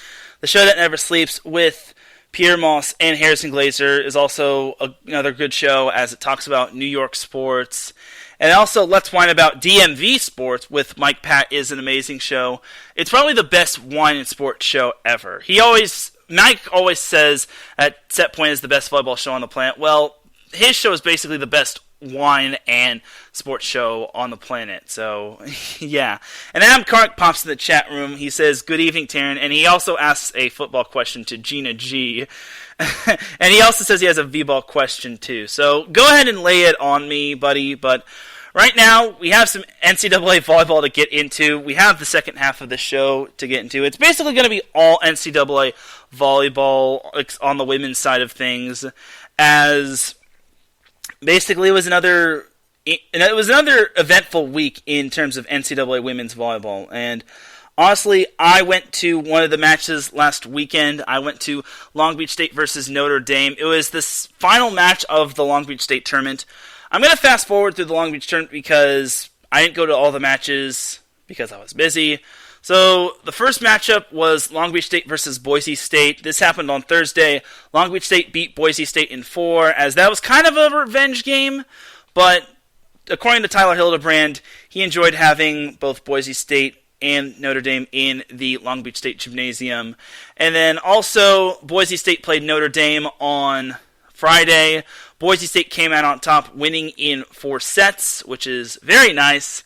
The show that never sleeps with Pierre Moss and Harrison Glazer is also another good show as it talks about New York sports. And also, Let's Whine About DMV Sports with Mike Pat is an amazing show. It's probably the best wine and sports show ever. Mike always says that Set Point is the best volleyball show on the planet. Well, his show is basically the best wine and sports show on the planet. So, yeah. And Adam Kark pops in the chat room. He says, "Good evening, Teran." And he also asks a football question to Gina G. And he also says he has a V-ball question, too. So, go ahead and lay it on me, buddy. But right now, we have some NCAA volleyball to get into. We have the second half of the show to get into. It's basically going to be all NCAA volleyball on the women's side of things, as basically it was another eventful week in terms of NCAA women's volleyball. And honestly, I went to one of the matches last weekend. I went to Long Beach State versus Notre Dame. It was this final match of the Long Beach State tournament. I'm going to fast forward through the Long Beach tournament because I didn't go to all the matches because I was busy. So the first matchup was Long Beach State versus Boise State. This happened on Thursday. Long Beach State beat Boise State in 4, as that was kind of a revenge game, but according to Tyler Hildebrand, he enjoyed having both Boise State and Notre Dame in the Long Beach State Gymnasium. And then also, Boise State played Notre Dame on Friday. Boise State came out on top, winning in 4 sets, which is very nice.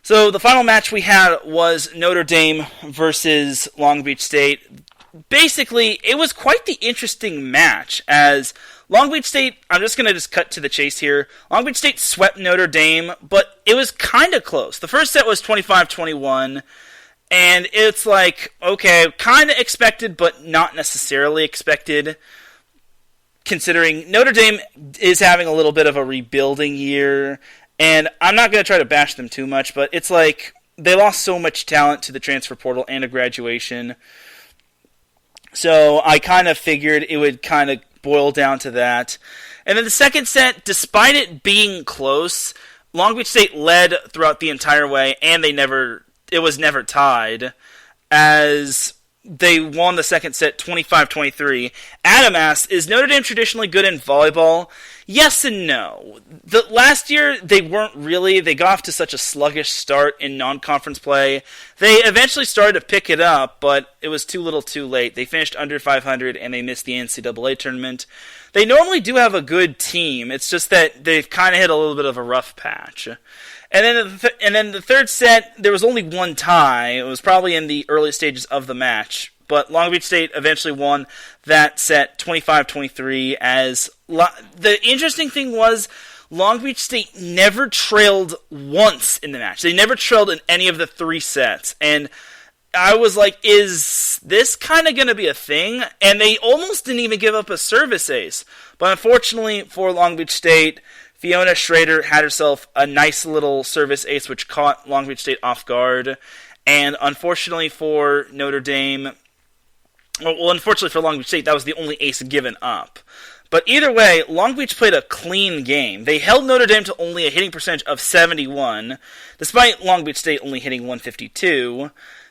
So the final match we had was Notre Dame versus Long Beach State. Basically, it was quite the interesting match, as Long Beach State, I'm just going to cut to the chase here. Long Beach State swept Notre Dame, but it was kind of close. The first set was 25-21, and it's like, okay, kind of expected, but not necessarily expected, considering Notre Dame is having a little bit of a rebuilding year. And I'm not going to try to bash them too much, but it's like they lost so much talent to the transfer portal and to graduation. So I kind of figured it would kind of boil down to that. And then the second set, despite it being close, Long Beach State led throughout the entire way, and it was never tied, as they won the second set 25-23. Adam asks, is Notre Dame traditionally good in volleyball? Yes and no. Last year, they weren't really. They got off to such a sluggish start in non-conference play. They eventually started to pick it up, but it was too little too late. They finished under 500, and they missed the NCAA tournament. They normally do have a good team. It's just that they've kind of hit a little bit of a rough patch. And then the third set, there was only one tie. It was probably in the early stages of the match. But Long Beach State eventually won that set 25-23. As the interesting thing was, Long Beach State never trailed once in the match. They never trailed in any of the 3 sets. And I was like, is this kind of going to be a thing? And they almost didn't even give up a service ace. But unfortunately for Long Beach State, Fiona Schrader had herself a nice little service ace which caught Long Beach State off guard. And unfortunately for Notre Dame, unfortunately for Long Beach State, that was the only ace given up. But either way, Long Beach played a clean game. They held Notre Dame to only a hitting percentage of 71, despite Long Beach State only hitting 152.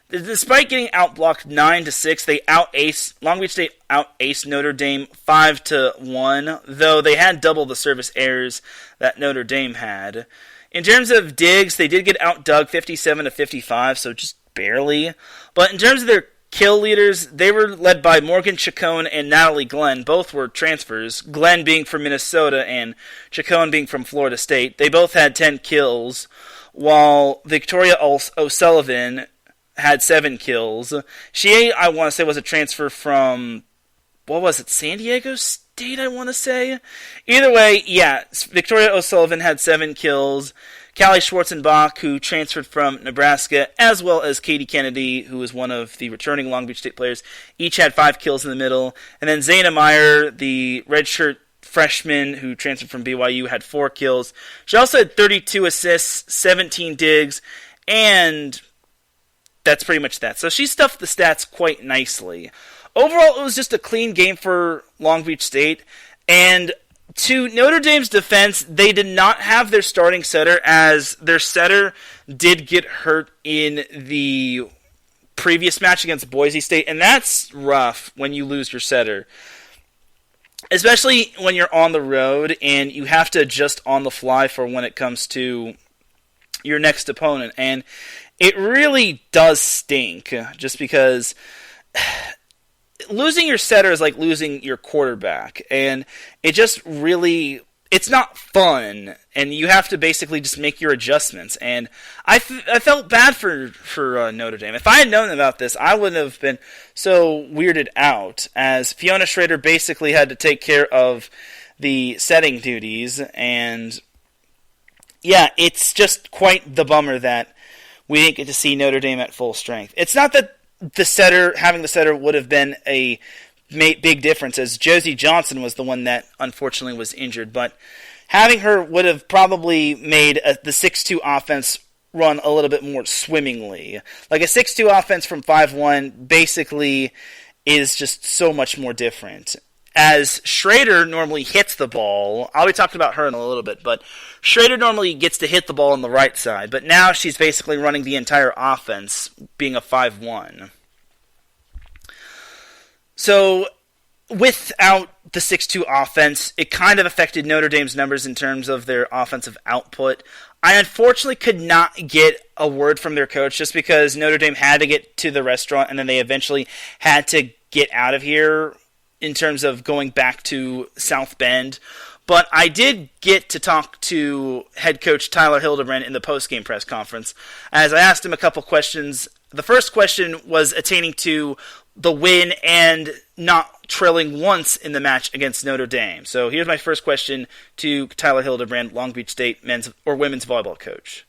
Despite getting outblocked 9-6, Long Beach State out-aced Notre Dame 5-1, though they had double the service errors that Notre Dame had. In terms of digs, they did get outdug 57-55, so just barely. But in terms of their kill leaders, they were led by Morgan Chacon and Natalie Glenn. Both were transfers, Glenn being from Minnesota and Chacon being from Florida State. They both had 10 kills, while Victoria O'Sullivan had 7 kills. She, I want to say, was a transfer from, San Diego State, I want to say? Either way, yeah, Victoria O'Sullivan had 7 kills. Callie Schwarzenbach, who transferred from Nebraska, as well as Katie Kennedy, who was one of the returning Long Beach State players, each had 5 kills in the middle. And then Zayna Meyer, the redshirt freshman who transferred from BYU, had 4 kills. She also had 32 assists, 17 digs, and that's pretty much that. So she stuffed the stats quite nicely. Overall, it was just a clean game for Long Beach State, and to Notre Dame's defense, they did not have their starting setter, as their setter did get hurt in the previous match against Boise State, and that's rough when you lose your setter, especially when you're on the road and you have to adjust on the fly for when it comes to your next opponent. And it really does stink, just because losing your setter is like losing your quarterback, and it just really, it's not fun, and you have to basically just make your adjustments. And I felt bad for Notre Dame. If I had known about this, I wouldn't have been so weirded out, as Fiona Schrader basically had to take care of the setting duties. And yeah, it's just quite the bummer that we didn't get to see Notre Dame at full strength. It's not that having the setter would have been a big difference, as Josie Johnson was the one that unfortunately was injured, but having her would have probably made the 6-2 offense run a little bit more swimmingly. Like a 6-2 offense from 5-1 basically is just so much more different. As Schrader normally hits the ball, I'll be talking about her in a little bit, but Schrader normally gets to hit the ball on the right side, but now she's basically running the entire offense, being a 5-1. So, without the 6-2 offense, it kind of affected Notre Dame's numbers in terms of their offensive output. I unfortunately could not get a word from their coach, just because Notre Dame had to get to the restaurant, and then they eventually had to get out of here in terms of going back to South Bend. But I did get to talk to head coach Tyler Hildebrand in the post-game press conference, as I asked him a couple questions. The first question was attaining to the win and not trailing once in the match against Notre Dame. So here's my first question to Tyler Hildebrand, Long Beach State men's or women's volleyball coach.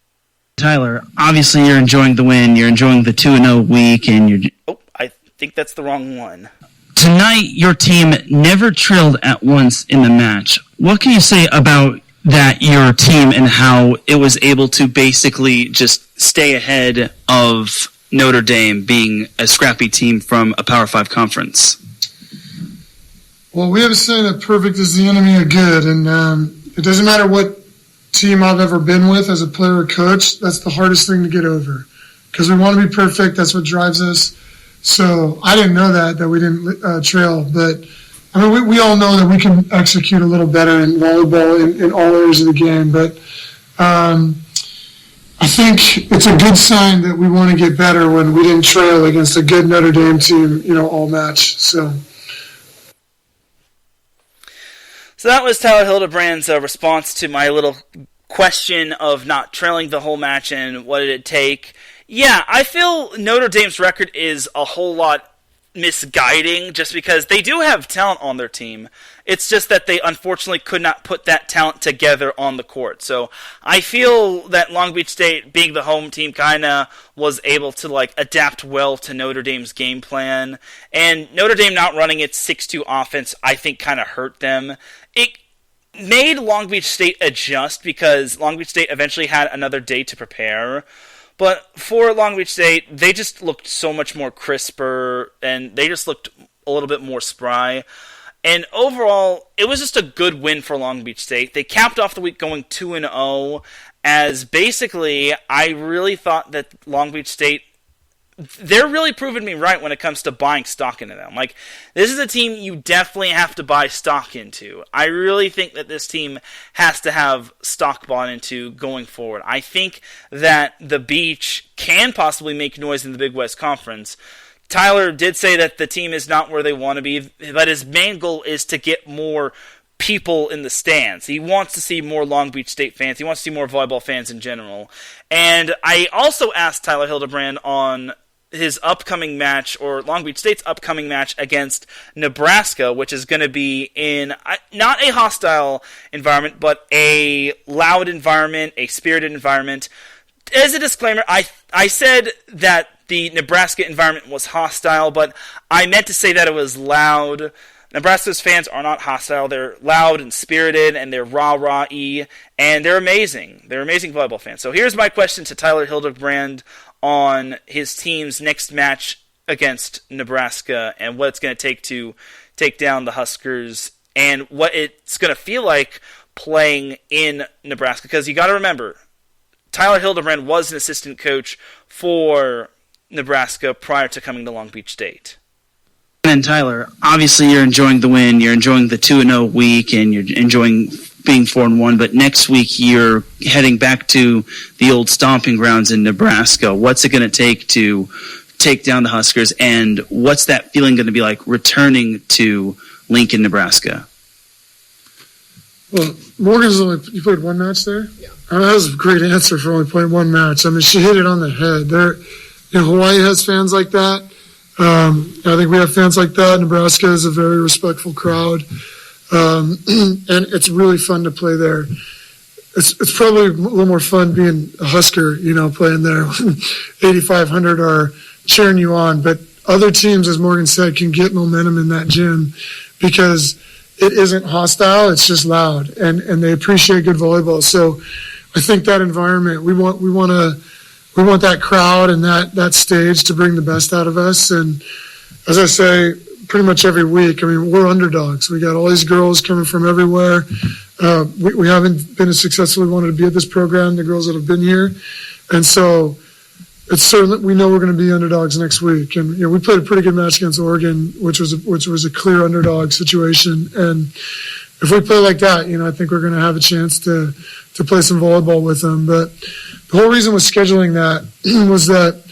Tyler, obviously you're enjoying the win, you're enjoying the 2-0 week, and you're... Oh, I think that's the wrong one. Tonight, your team never trailed at once in the match. What can you say about that, your team, and how it was able to basically just stay ahead of Notre Dame, being a scrappy team from a Power 5 conference? Well, we have a saying that perfect is the enemy of good, and it doesn't matter what team I've ever been with as a player or coach, that's the hardest thing to get over, because we want to be perfect. That's what drives us. So I didn't know that we didn't trail, but I mean, we all know that we can execute a little better in volleyball in all areas of the game, but I think it's a good sign that we want to get better when we didn't trail against a good Notre Dame team, all match. So that was Tyler Hildebrand's response to my little question of not trailing the whole match and what did it take. Yeah, I feel Notre Dame's record is a whole lot misguiding, just because they do have talent on their team. It's just that they unfortunately could not put that talent together on the court. So I feel that Long Beach State, being the home team, kind of was able to adapt well to Notre Dame's game plan. And Notre Dame not running its 6-2 offense, I think, kind of hurt them. It made Long Beach State adjust, because Long Beach State eventually had another day to prepare. But for Long Beach State, they just looked so much more crisper, and they just looked a little bit more spry. And overall, it was just a good win for Long Beach State. They capped off the week going 2-0, as basically, I really thought that Long Beach State, they're really proving me right when it comes to buying stock into them. This is a team you definitely have to buy stock into. I really think that this team has to have stock bought into going forward. I think that the Beach can possibly make noise in the Big West Conference. Tyler did say that the team is not where they want to be, but his main goal is to get more people in the stands. He wants to see more Long Beach State fans. He wants to see more volleyball fans in general. And I also asked Tyler Hildebrand on his upcoming match, or Long Beach State's upcoming match against Nebraska, which is going to be in not a hostile environment, but a loud environment, a spirited environment. As a disclaimer, I said that the Nebraska environment was hostile, but I meant to say that it was loud. Nebraska's fans are not hostile. They're loud and spirited, and they're rah-rah-y, and they're amazing. They're amazing volleyball fans. So here's my question to Tyler Hildebrand on his team's next match against Nebraska and what it's going to take to take down the Huskers and what it's going to feel like playing in Nebraska. Because you got to remember, Tyler Hildebrand was an assistant coach for Nebraska prior to coming to Long Beach State. And Tyler, obviously you're enjoying the win, you're enjoying the 2-0 week, and you're enjoying being 4-1, but next week you're heading back to the old stomping grounds in Nebraska. What's it going to take to take down the Huskers, and what's that feeling going to be like returning to Lincoln, Nebraska? Well, you played one match there? Yeah. That was a great answer for only playing one match. I mean, she hit it on the head. Hawaii has fans like that. I think we have fans like that. Nebraska is a very respectful crowd. And it's really fun to play there. It's probably a little more fun being a Husker, playing there when 8,500 are cheering you on. But other teams, as Morgan said, can get momentum in that gym because it isn't hostile. It's just loud, and they appreciate good volleyball. So I think that environment, we want that crowd and that stage to bring the best out of us. And as I say, pretty much every week, I mean, we're underdogs. We got all these girls coming from everywhere. We haven't been as successful as we wanted to be at this program, the girls that have been here. And so it's certain we know we're going to be underdogs next week. And, we played a pretty good match against Oregon, which was a clear underdog situation. And if we play like that, I think we're going to have a chance to play some volleyball with them. But the whole reason with scheduling that was that,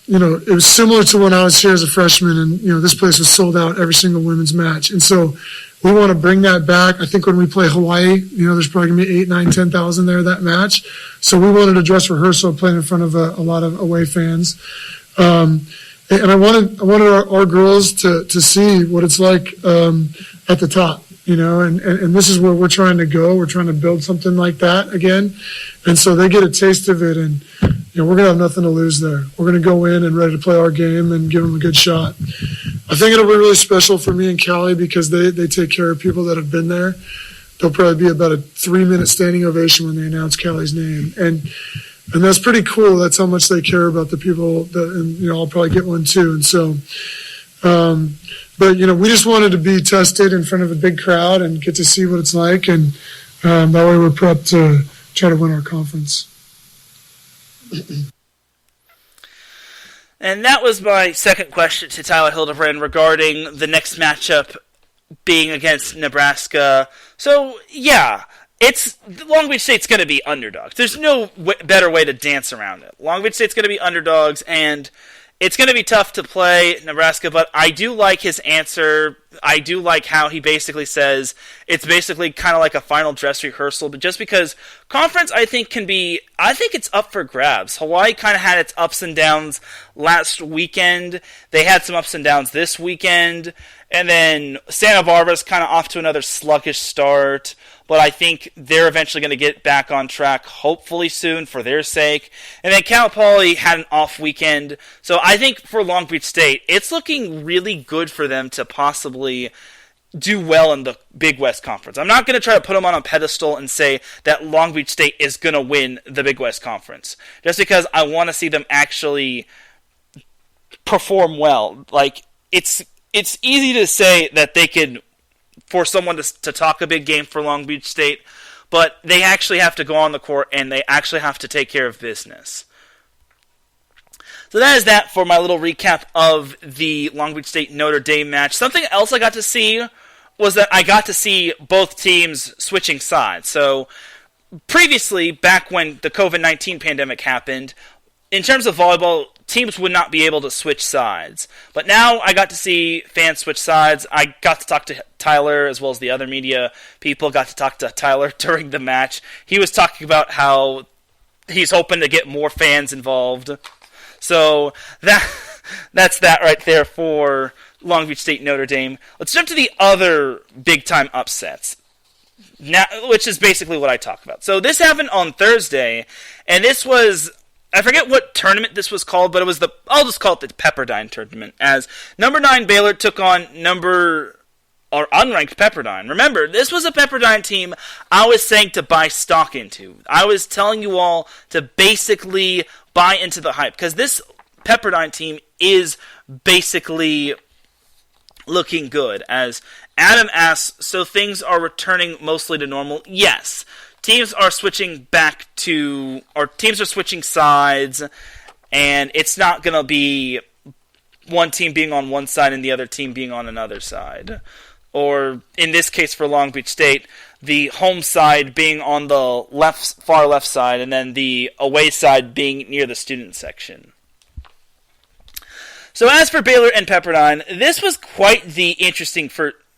it was similar to when I was here as a freshman and, this place was sold out every single women's match. And so we want to bring that back. I think when we play Hawaii, there's probably going to be 8, 9, 10,000 there that match. So we wanted a dress rehearsal playing in front of a lot of away fans. And I wanted our girls to see what it's like at the top. And this is where we're trying to go. We're trying to build something like that again. And so they get a taste of it, and, we're going to have nothing to lose there. We're going to go in and ready to play our game and give them a good shot. I think it'll be really special for me and Callie because they take care of people that have been there. There'll probably be about a 3-minute standing ovation when they announce Callie's name. And that's pretty cool. That's how much they care about the people and I'll probably get one too. And so, but, we just wanted to be tested in front of a big crowd and get to see what it's like. And that way we're prepped to try to win our conference. And that was my second question to Tyler Hildebrand regarding the next matchup being against Nebraska. So, yeah, Long Beach State's going to be underdogs. There's no better way to dance around it. Long Beach State's going to be underdogs, and it's going to be tough to play Nebraska, but I do like his answer. I do like how he basically says it's basically kind of like a final dress rehearsal, but just because conference, I think it's up for grabs. Hawaii kind of had its ups and downs last weekend. They had some ups and downs this weekend, and then Santa Barbara's kind of off to another sluggish start. But I think they're eventually going to get back on track, hopefully soon, for their sake. And then Cal Poly had an off weekend. So I think for Long Beach State, it's looking really good for them to possibly do well in the Big West Conference. I'm not going to try to put them on a pedestal and say that Long Beach State is going to win the Big West Conference, just because I want to see them actually perform well. Like, it's easy to say that they can, for someone to talk a big game for Long Beach State, but they actually have to go on the court and they actually have to take care of business. So that is that for my little recap of the Long Beach State-Notre Dame match. Something else I got to see was that I got to see both teams switching sides. So previously, back when the COVID-19 pandemic happened, in terms of volleyball, teams would not be able to switch sides. But now I got to see fans switch sides. I got to talk to Tyler, as well as the other media people got to talk to Tyler during the match. He was talking about how he's hoping to get more fans involved. So that's that right there for Long Beach State-Notre Dame. Let's jump to the other big-time upsets, now, which is basically what I talk about. So this happened on Thursday, and this was I forget what tournament this was called, but I'll just call it the Pepperdine tournament, as number 9 Baylor took on unranked Pepperdine. Remember, this was a Pepperdine team I was saying to buy stock into. I was telling you all to basically buy into the hype, because this Pepperdine team is basically looking good. As Adam asks, so things are returning mostly to normal? Yes. Teams are switching sides, and it's not going to be one team being on one side and the other team being on another side. Or, in this case for Long Beach State, the home side being on the far left side, and then the away side being near the student section. So as for Baylor and Pepperdine, this was quite the interesting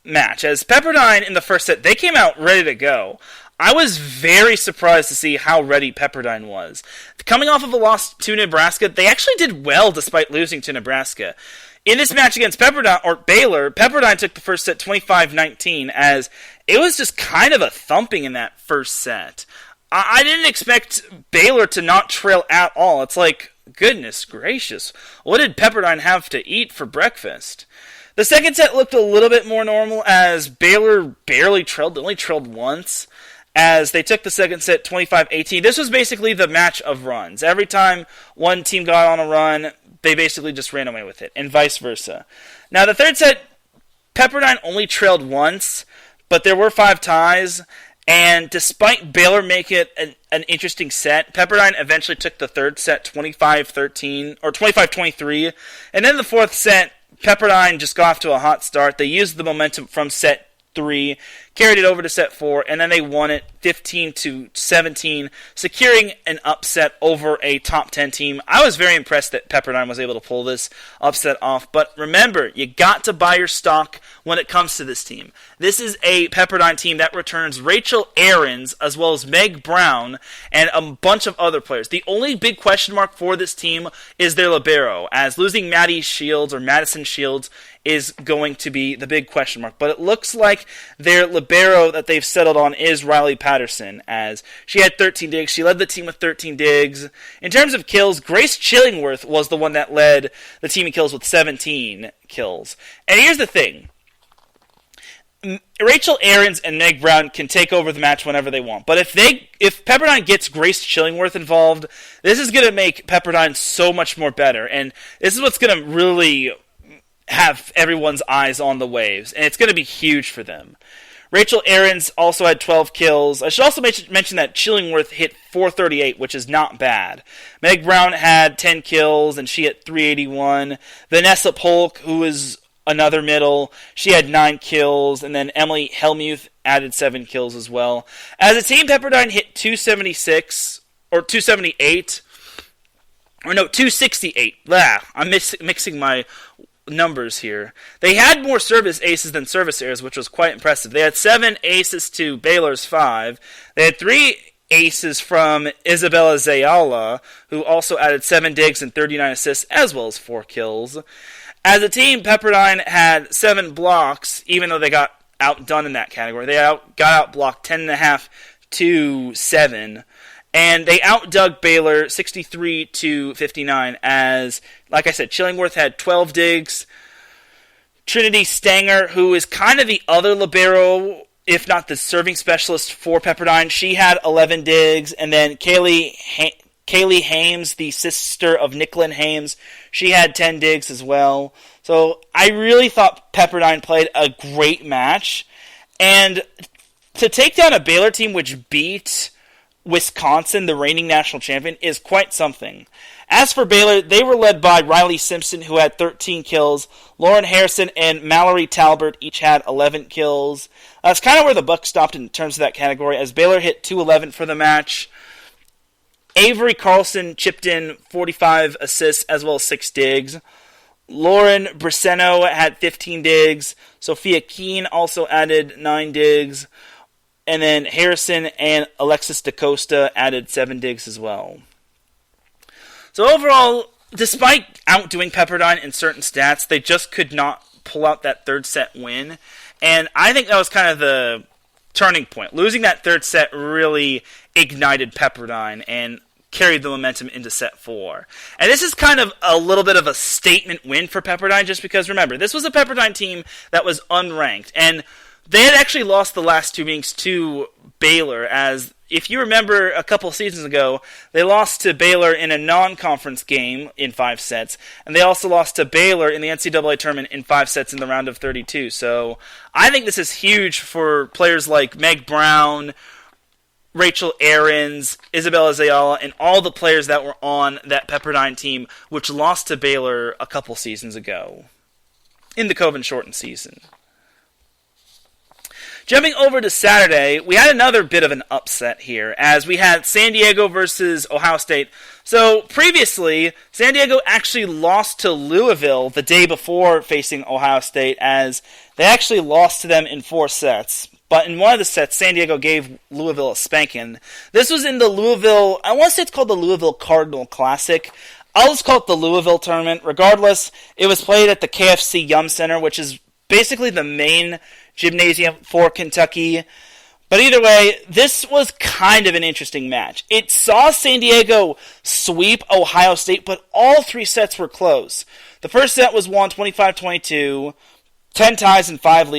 match. As Pepperdine in the first set, they came out ready to go. I was very surprised to see how ready Pepperdine was. Coming off of a loss to Nebraska, they actually did well despite losing to Nebraska. In this match against Baylor, Pepperdine took the first set 25-19, as it was just kind of a thumping in that first set. I didn't expect Baylor to not trail at all. It's like, goodness gracious, what did Pepperdine have to eat for breakfast? The second set looked a little bit more normal, as Baylor barely trailed. They only trailed once, as they took the second set 25-18. This was basically the match of runs. Every time one team got on a run, they basically just ran away with it, and vice versa. Now, the third set, Pepperdine only trailed once, but there were 5 ties, and despite Baylor making it an interesting set, Pepperdine eventually took the third set 25-13, or 25-23, and then the fourth set, Pepperdine just got off to a hot start. They used the momentum from set 3, carried it over to set 4, and then they won it 15-17, securing an upset over a top 10 team. I was very impressed that Pepperdine was able to pull this upset off, but remember, you got to buy your stock when it comes to this team. This is a Pepperdine team that returns Rachel Ahrens, as well as Meg Brown, and a bunch of other players. The only big question mark for this team is their libero, as losing Madison Shields is going to be the big question mark. But it looks like their libero that they've settled on is Riley Patterson, as she had 13 digs. She led the team with 13 digs. In terms of kills, Grace Chillingworth was the one that led the team in kills with 17 kills. And here's the thing. Rachel Ahrens and Meg Brown can take over the match whenever they want. But if Pepperdine gets Grace Chillingworth involved, this is going to make Pepperdine so much more better. And this is what's going to really have everyone's eyes on the waves, and it's going to be huge for them. Rachel Ahrens also had 12 kills. I should also mention that Chillingworth hit 438, which is not bad. Meg Brown had 10 kills, and she hit 381. Vanessa Polk, who is another middle, she had 9 kills, and then Emily Helmuth added 7 kills as well. As a team, Pepperdine hit 276, or 278, or no, 268. I'm mixing my numbers here. They had more service aces than service errors, which was quite impressive. They had 7 aces to Baylor's 5. They had 3 aces from Isabella Zayala, who also added 7 digs and 39 assists, as well as 4 kills. As a team, Pepperdine had 7 blocks, even though they got outdone in that category. They got outblocked 10.5 to 7. And they outdug Baylor 63-59 as, like I said, Chillingworth had 12 digs. Trinity Stanger, who is kind of the other libero, if not the serving specialist for Pepperdine, she had 11 digs. And then Kaylee Hames, the sister of Nicklin Hames, she had 10 digs as well. So I really thought Pepperdine played a great match. And to take down a Baylor team which beat Wisconsin, the reigning national champion, is quite something. As for Baylor, they were led by Riley Simpson, who had 13 kills. Lauren Harrison and Mallory Talbert each had 11 kills. That's kind of where the buck stopped in terms of that category, as Baylor hit 211 for the match. Avery Carlson chipped in 45 assists as well as 6 digs. Lauren Briseno had 15 digs. Sophia Keene also added 9 digs. And then Harrison and Alexis DaCosta added 7 digs as well. So overall, despite outdoing Pepperdine in certain stats, they just could not pull out that third set win. And I think that was kind of the turning point. Losing that third set really ignited Pepperdine and carried the momentum into set 4. And this is kind of a little bit of a statement win for Pepperdine, just because, remember, this was a Pepperdine team that was unranked, and they had actually lost the last 2 meetings to Baylor, as if you remember a couple seasons ago, they lost to Baylor in a non-conference game in 5 sets, and they also lost to Baylor in the NCAA tournament in 5 sets in the round of 32. So I think this is huge for players like Meg Brown, Rachel Aarons, Isabella Zayala, and all the players that were on that Pepperdine team, which lost to Baylor a couple seasons ago in the COVID shortened season. Jumping over to Saturday, we had another bit of an upset here, as we had San Diego versus Ohio State. So previously, San Diego actually lost to Louisville the day before facing Ohio State, as they actually lost to them in 4 sets. But in one of the sets, San Diego gave Louisville a spanking. This was in the Louisville, I want to say it's called the Louisville Cardinal Classic. I'll just call it the Louisville tournament. Regardless, it was played at the KFC Yum Center, which is basically the main gymnasium for Kentucky. But either way, this was kind of an interesting match. It saw San Diego sweep Ohio State, but all 3 sets were close. The first set was won 25-22, 10 ties and 5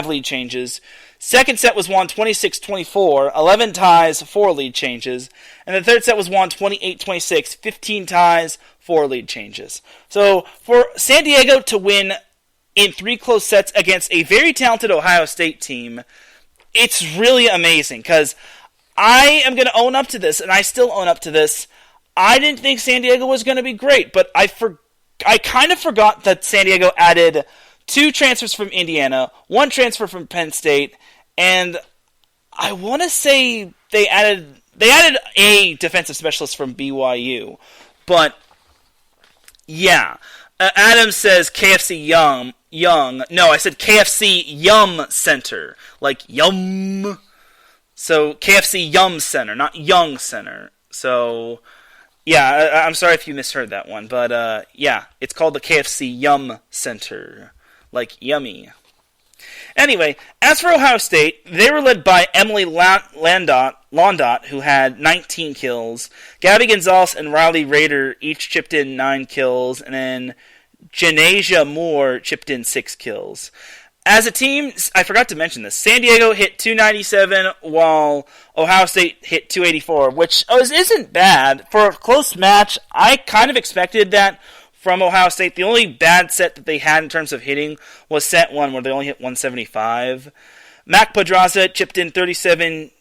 lead changes. Second set was won 26-24, 11 ties, 4 lead changes. And the third set was won 28-26, 15 ties, 4 lead changes. So for San Diego to win in 3 close sets against a very talented Ohio State team, it's really amazing, because I am going to own up to this, and I still own up to this. I didn't think San Diego was going to be great, but I kind of forgot that San Diego added 2 transfers from Indiana, 1 transfer from Penn State, and I want to say they added a defensive specialist from BYU. But yeah, Adam says KFC Young. No, I said KFC Yum Center, like Yum. So KFC Yum Center, not Young Center. So yeah, I'm sorry if you misheard that one, but yeah, it's called the KFC Yum Center. Like yummy. Anyway, as for Ohio State, they were led by Emily Londot, who had 19 kills. Gabby Gonzalez and Riley Rader each chipped in 9 kills, and then Janasia Moore chipped in 6 kills. As a team, I forgot to mention this, San Diego hit 297, while Ohio State hit 284, which isn't bad. For a close match, I kind of expected that from Ohio State. The only bad set that they had in terms of hitting was set 1, where they only hit 175. Mac Pedraza chipped in 37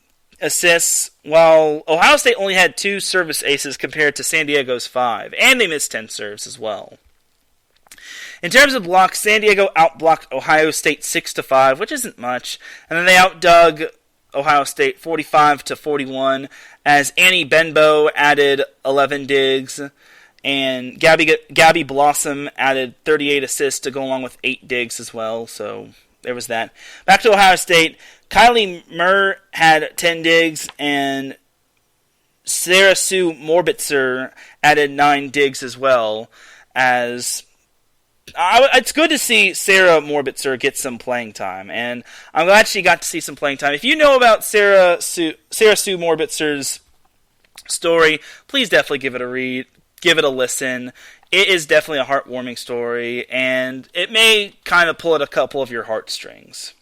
assists, while Ohio State only had 2 service aces compared to San Diego's 5, and they missed 10 serves as well. In terms of blocks, San Diego outblocked Ohio State 6-5, which isn't much, and then they outdug Ohio State 45-41, as Annie Benbow added 11 digs, and Gabby Blossom added 38 assists to go along with 8 digs as well, so there was that. Back to Ohio State, Kylie Murr had 10 digs, and Sarah Sue Morbitzer added 9 digs as well, as it's good to see Sarah Morbitzer get some playing time, and I'm glad she got to see some playing time. If you know about Sarah Sue Morbitzer's story, please definitely give it a read, give it a listen. It is definitely a heartwarming story, and it may kind of pull at a couple of your heartstrings.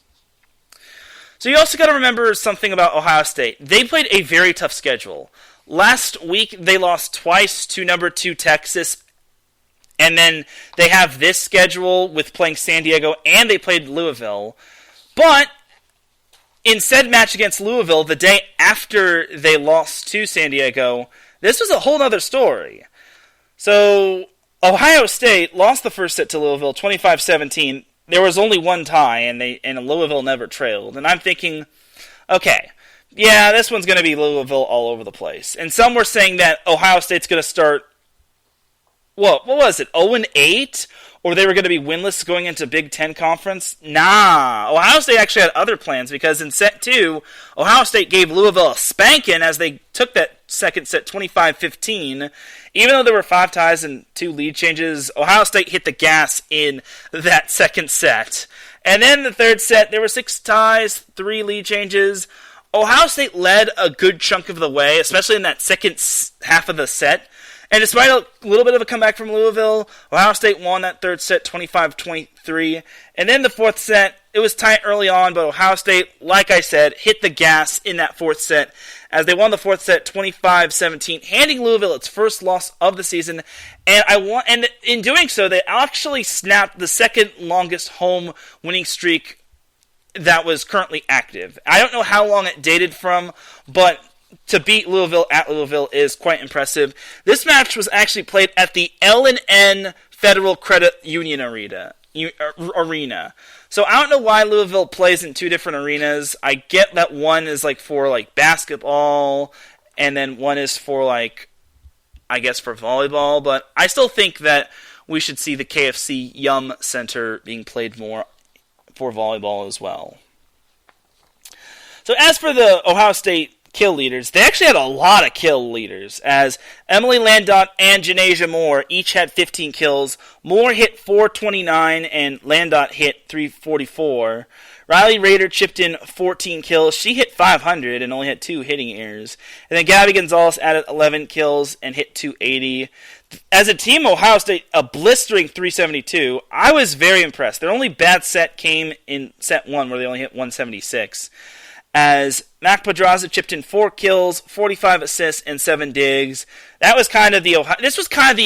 So you also got to remember something about Ohio State. They played a very tough schedule. Last week, they lost twice to number 2 Texas, and then they have this schedule with playing San Diego, and they played Louisville. But in said match against Louisville, the day after they lost to San Diego, this was a whole other story. So Ohio State lost the first set to Louisville 25-17. There was only 1 tie, and Louisville never trailed. And I'm thinking, okay, yeah, this one's going to be Louisville all over the place. And some were saying that Ohio State's going to start, what was it, 0-8? Or they were going to be winless going into Big Ten Conference? Nah. Ohio State actually had other plans, because in set 2, Ohio State gave Louisville a spanking as they took that second set 25-15. Even though there were 5 ties and 2 lead changes, Ohio State hit the gas in that second set. And then the third set, there were 6 ties, 3 lead changes. Ohio State led a good chunk of the way, especially in that second half of the set. And despite a little bit of a comeback from Louisville, Ohio State won that third set 25-23. And then the fourth set, it was tight early on, but Ohio State, like I said, hit the gas in that fourth set as they won the fourth set 25-17, handing Louisville its first loss of the season. And in doing so, they actually snapped the second longest home winning streak that was currently active. I don't know how long it dated from, but to beat Louisville at Louisville is quite impressive. This match was actually played at the L&N Federal Credit Union Arena. So I don't know why Louisville plays in two different arenas. I get that one is for basketball, and then one is for I guess for volleyball, but I still think that we should see the KFC Yum Center being played more for volleyball as well. So as for the Ohio State kill leaders, they actually had a lot of kill leaders, as Emily Landot and Janasia Moore each had 15 kills. Moore hit 429 and Landot hit 344. Riley Rader chipped in 14 kills. She hit 500 and only had 2 hitting errors. And then Gabby Gonzalez added 11 kills and hit 280. As a team, Ohio State, a blistering 372. I was very impressed. Their only bad set came in set 1, where they only hit 176. As Mac Pedraza chipped in 4 kills, 45 assists, and 7 digs. This was kind of the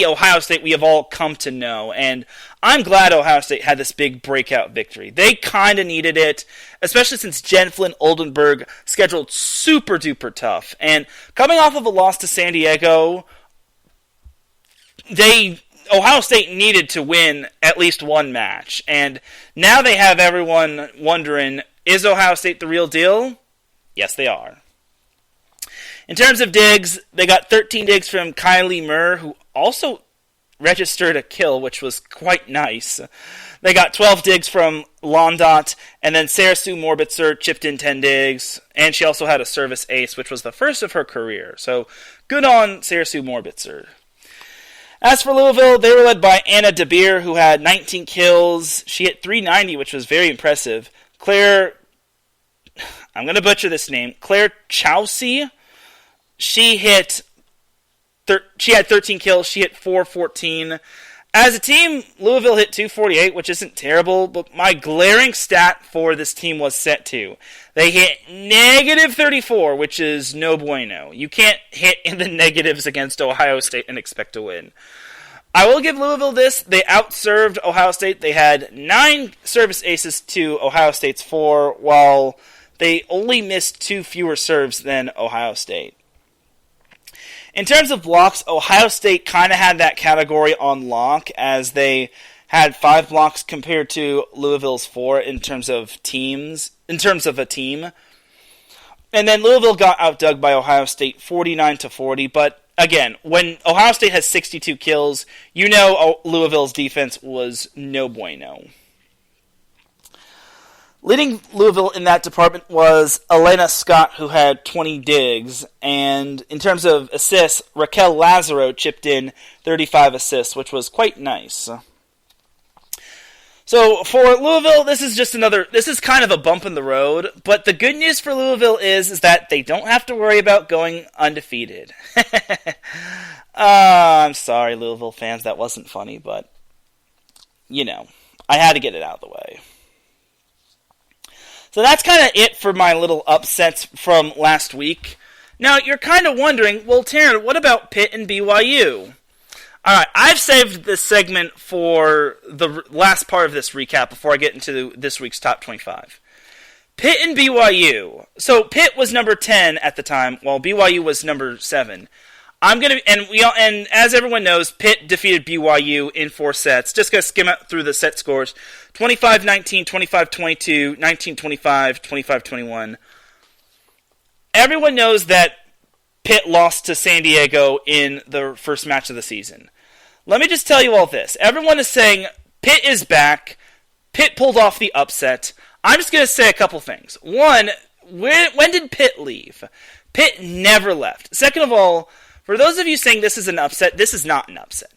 Ohio State we have all come to know, and I'm glad Ohio State had this big breakout victory. They kind of needed it, especially since Jen Flynn Oldenburg scheduled super duper tough. And coming off of a loss to San Diego, Ohio State needed to win at least one match, and now they have everyone wondering, is Ohio State the real deal? Yes, they are. In terms of digs, they got 13 digs from Kylie Murr, who also registered a kill, which was quite nice. They got 12 digs from Londot, and then Sarah Sue Morbitzer chipped in 10 digs, and she also had a service ace, which was the first of her career. So good on Sarah Sue Morbitzer. As for Louisville, they were led by Anna DeBeer, who had 19 kills. She hit 390, which was very impressive. I'm going to butcher this name, Claire Chowsey. She had 13 kills. She hit 414. As a team, Louisville hit 248, which isn't terrible, but my glaring stat for this team was set 2. They hit negative 34, which is no bueno. You can't hit in the negatives against Ohio State and expect to win. I will give Louisville this. They outserved Ohio State. They had 9 service aces to Ohio State's 4, while they only missed 2 fewer serves than Ohio State. In terms of blocks, Ohio State kind of had that category on lock, as they had 5 blocks compared to Louisville's 4 in terms of a team. And then Louisville got outdug by Ohio State 49-40, but again, when Ohio State has 62 kills, you know Louisville's defense was no bueno. Leading Louisville in that department was Elena Scott, who had 20 digs. And in terms of assists, Raquel Lazaro chipped in 35 assists, which was quite nice. So for Louisville, this is kind of a bump in the road. But the good news for Louisville is that they don't have to worry about going undefeated. I'm sorry, Louisville fans, that wasn't funny, but, I had to get it out of the way. So that's kind of it for my little upsets from last week. Now, you're kind of wondering, well, Teran, what about Pitt and BYU? Alright, I've saved this segment for the last part of this recap before I get into this week's top 25. Pitt and BYU. So, Pitt was number 10 at the time, while BYU was number 7. And as everyone knows, Pitt defeated BYU in 4 sets. Just going to skim through the set scores. 25-19, 25-22, 19-25, 25-21. Everyone knows that Pitt lost to San Diego in the first match of the season. Let me just tell you all this. Everyone is saying Pitt is back. Pitt pulled off the upset. I'm just going to say a couple things. One, when did Pitt leave? Pitt never left. Second of all, for those of you saying this is an upset, this is not an upset.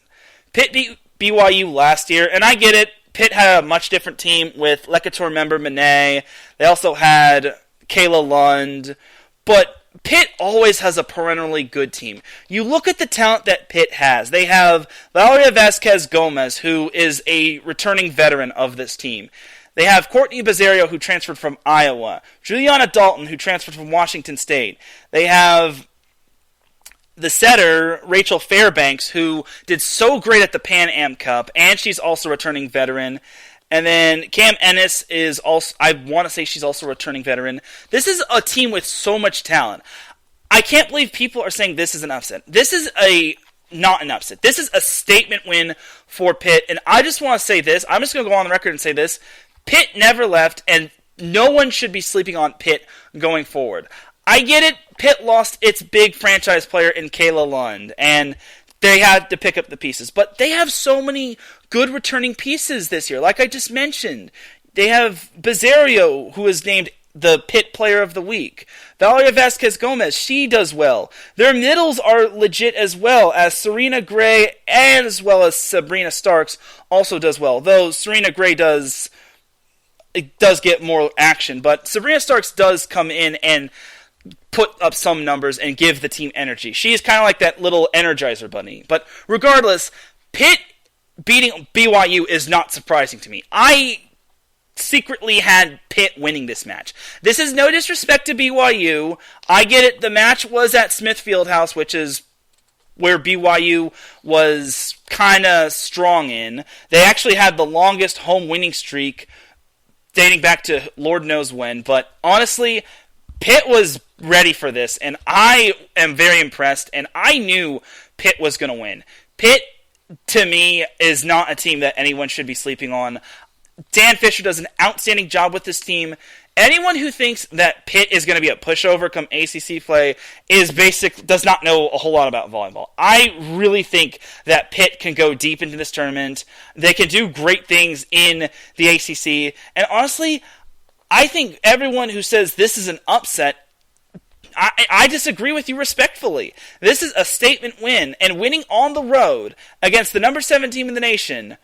Pitt beat BYU last year, and I get it. Pitt had a much different team with Lecator member Monet. They also had Kayla Lund. But Pitt always has a perennially good team. You look at the talent that Pitt has. They have Valeria Vasquez-Gomez, who is a returning veteran of this team. They have Courtney Bazzario, who transferred from Iowa. Juliana Dalton, who transferred from Washington State. They have the setter, Rachel Fairbanks, who did so great at the Pan Am Cup, and she's also a returning veteran. And then Cam Ennis is also, I want to say she's also a returning veteran. This is a team with so much talent. I can't believe people are saying this is an upset. This is not an upset. This is a statement win for Pitt. And I just want to say this. I'm just going to go on the record and say this. Pitt never left, and no one should be sleeping on Pitt going forward. I get it. Pitt lost its big franchise player in Kayla Lund, and they had to pick up the pieces. But they have so many good returning pieces this year. Like I just mentioned, they have Bazzario, who is named the Pitt Player of the Week. Valeria Vasquez-Gomez, she does well. Their middles are legit as well, as Serena Gray and as well as Sabrina Starks also does well. Though Serena Gray does get more action, but Sabrina Starks does come in and put up some numbers and give the team energy. She is kind of like that little Energizer bunny. But regardless, Pitt beating BYU is not surprising to me. I secretly had Pitt winning this match. This is no disrespect to BYU. I get it. The match was at Smith Fieldhouse, which is where BYU was kind of strong in. They actually had the longest home winning streak dating back to Lord knows when. But honestly, Pitt was ready for this, and I am very impressed, and I knew Pitt was going to win. Pitt, to me, is not a team that anyone should be sleeping on. Dan Fisher does an outstanding job with this team. Anyone who thinks that Pitt is going to be a pushover come ACC play does not know a whole lot about volleyball. I really think that Pitt can go deep into this tournament. They can do great things in the ACC. And honestly, I think everyone who says this is an upset, I disagree with you respectfully. This is a statement win, and winning on the road against the number 7 team in the nation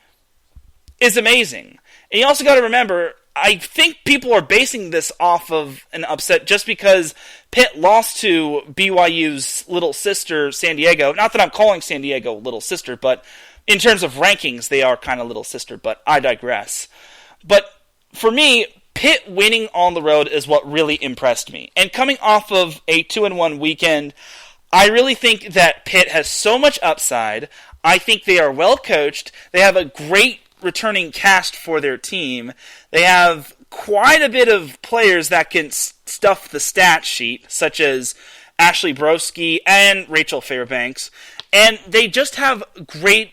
is amazing. And you also got to remember, I think people are basing this off of an upset just because Pitt lost to BYU's little sister, San Diego. Not that I'm calling San Diego little sister, but in terms of rankings, they are kind of little sister, but I digress. But for me, Pitt winning on the road is what really impressed me. And coming off of a 2-1 weekend, I really think that Pitt has so much upside. I think they are well coached. They have a great returning cast for their team. They have quite a bit of players that can stuff the stat sheet, such as Ashley Broski and Rachel Fairbanks. And they just have great